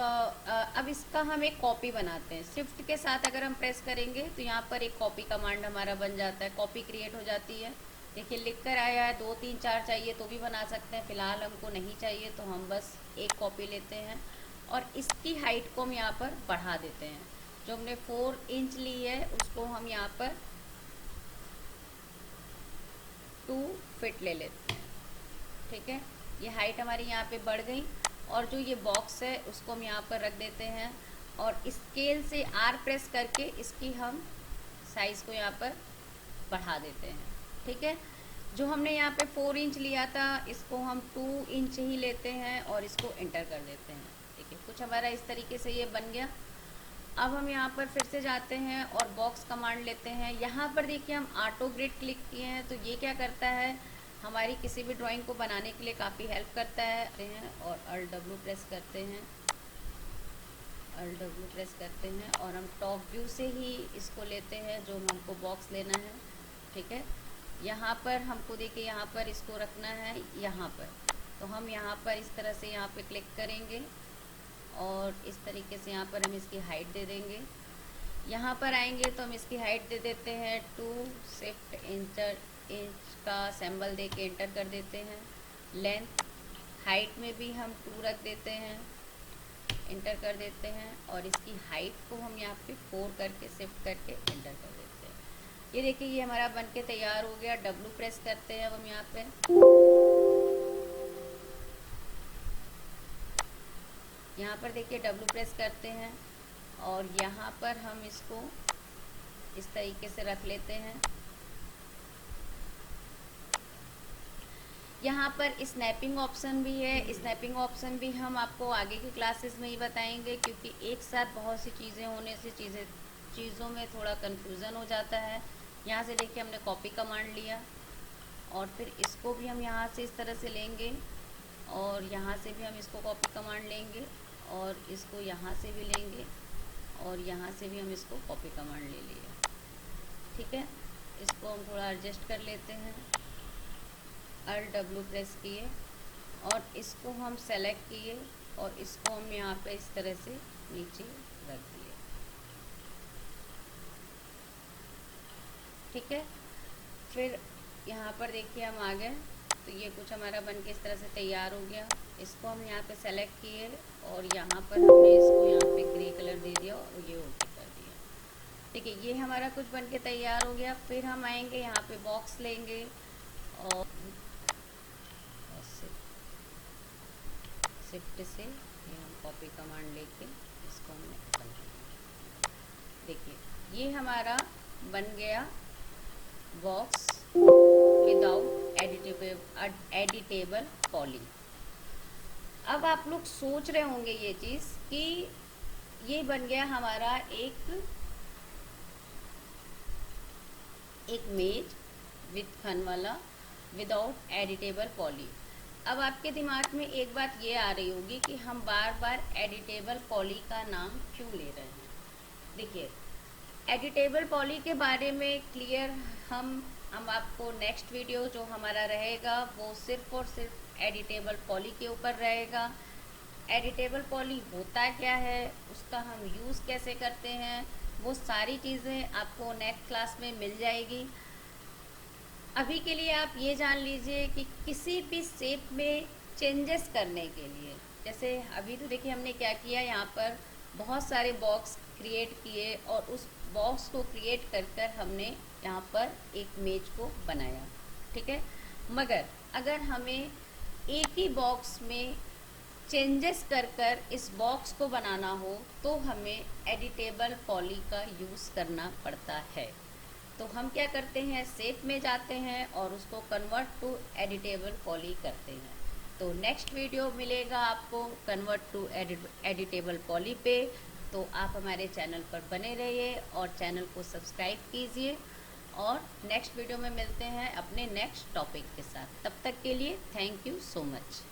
अब इसका हम एक कॉपी बनाते हैं। शिफ्ट के साथ अगर हम प्रेस करेंगे तो यहाँ पर एक कॉपी कमांड हमारा बन जाता है, कॉपी क्रिएट हो जाती है। देखिए लिख कर आया है, 2 3 4 चाहिए तो भी बना सकते हैं। फ़िलहाल हमको नहीं चाहिए तो हम बस एक कॉपी लेते हैं और इसकी हाइट को हम यहाँ पर बढ़ा देते हैं। जो हमने 4 इंच ली है उसको हम यहाँ पर 2 फीट ले लेते हैं। ठीक है, ये हाइट हमारी यहाँ पे बढ़ गई और जो ये बॉक्स है उसको हम यहाँ पर रख देते हैं और स्केल से R प्रेस करके इसकी हम साइज़ को यहाँ पर बढ़ा देते हैं। ठीक है, जो हमने यहाँ पे 4 इंच लिया था इसको हम 2 इंच ही लेते हैं और इसको एंटर कर देते हैं। ठीक है, कुछ हमारा इस तरीके से ये बन गया। अब हम यहाँ पर फिर से जाते हैं और बॉक्स कमांड लेते हैं। यहाँ पर देखिए हम ऑटो ग्रिड क्लिक किए हैं तो ये क्या करता है, हमारी किसी भी ड्राइंग को बनाने के लिए काफ़ी हेल्प करता है। और Alt W प्रेस करते हैं, Alt W प्रेस करते हैं और हम टॉप व्यू से ही इसको लेते हैं जो हमको बॉक्स लेना है। ठीक है, यहाँ पर हमको देखिए यहाँ पर इसको रखना है यहाँ पर, तो हम यहाँ पर इस तरह से यहाँ पे क्लिक करेंगे और इस तरीके से यहाँ पर हम इसकी हाइट दे देंगे। यहाँ पर आएंगे तो हम इसकी हाइट दे देते हैं 2, शिफ्ट इंच का सिंबल दे के एंटर कर देते हैं। लेंथ हाइट में भी हम 2 रख देते हैं, एंटर कर देते हैं और इसकी हाइट को हम यहाँ पे 4 करके शिफ्ट करके एंटर कर देते हैं। ये देखिए ये हमारा बन के तैयार हो गया। W प्रेस करते हैं अब हम यहाँ पे, यहाँ पर देखिए W प्रेस करते हैं और यहाँ पर हम इसको इस तरीके से रख लेते हैं। यहाँ पर स्नैपिंग ऑप्शन भी है, स्नैपिंग ऑप्शन भी हम आपको आगे की क्लासेस में ही बताएंगे, क्योंकि एक साथ बहुत सी चीज़ें होने से चीज़ों में थोड़ा कन्फ्यूज़न हो जाता है। यहाँ से देखिए हमने कॉपी कमांड लिया और फिर इसको भी हम यहाँ से इस तरह से लेंगे और यहाँ से भी हम इसको कॉपी कमांड लेंगे और इसको यहाँ से भी लेंगे और यहाँ से भी हम इसको कॉपी कमांड ले लिए। ठीक है, इसको हम थोड़ा एडजस्ट कर लेते हैं। Alt W प्रेस किए और इसको हम सेलेक्ट किए और इसको हम यहाँ पे इस तरह से नीचे रख दिए। ठीक है, फिर यहाँ पर देखिए हम आ गए, तो ये कुछ हमारा बन के इस तरह से तैयार हो गया। इसको हम यहाँ पे सेलेक्ट किए और यहाँ पर हमने इसको यहाँ पे ग्रे कलर दे दिया और ये ओके कर दिया। ठीक है, ये हमारा कुछ बन के तैयार हो गया। फिर हम आएंगे यहाँ पे बॉक्स लेंगे और शिफ्ट से ये हम कॉपी कमांड लेके इसको हमने बन दिया। देखिए ये हमारा बन गया बॉक्स विदाउट एडिटेबल पॉली। अब आप लोग सोच रहे होंगे ये चीज़ कि ये बन गया हमारा एक मेज विथ खन वाला विदाउट एडिटेबल पॉली। अब आपके दिमाग में एक बात ये आ रही होगी कि हम बार बार एडिटेबल पॉली का नाम क्यों ले रहे हैं। देखिए एडिटेबल पॉली के बारे में क्लियर हम आपको नेक्स्ट वीडियो जो हमारा रहेगा वो सिर्फ और सिर्फ एडिटेबल पॉली के ऊपर रहेगा। एडिटेबल पॉली होता क्या है, उसका हम यूज़ कैसे करते हैं, वो सारी चीज़ें आपको नेक्स्ट क्लास में मिल जाएगी। अभी के लिए आप ये जान लीजिए कि किसी भी शेप में चेंजेस करने के लिए, जैसे अभी तो देखिए हमने क्या किया, यहाँ पर बहुत सारे बॉक्स क्रिएट किए और उस बॉक्स को क्रिएट कर हमने यहाँ पर एक मेज को बनाया। ठीक है, मगर अगर हमें एक ही बॉक्स में चेंजेस कर इस बॉक्स को बनाना हो तो हमें एडिटेबल पॉली का यूज़ करना पड़ता है। तो हम क्या करते हैं, शेप में जाते हैं और उसको कन्वर्ट टू एडिटेबल पॉली करते हैं। तो नेक्स्ट वीडियो मिलेगा आपको कन्वर्ट टू एडिटेबल पॉली पे। तो आप हमारे चैनल पर बने रहिए और चैनल को सब्सक्राइब कीजिए और नेक्स्ट वीडियो में मिलते हैं अपने नेक्स्ट टॉपिक के साथ। तब तक के लिए थैंक यू सो मच।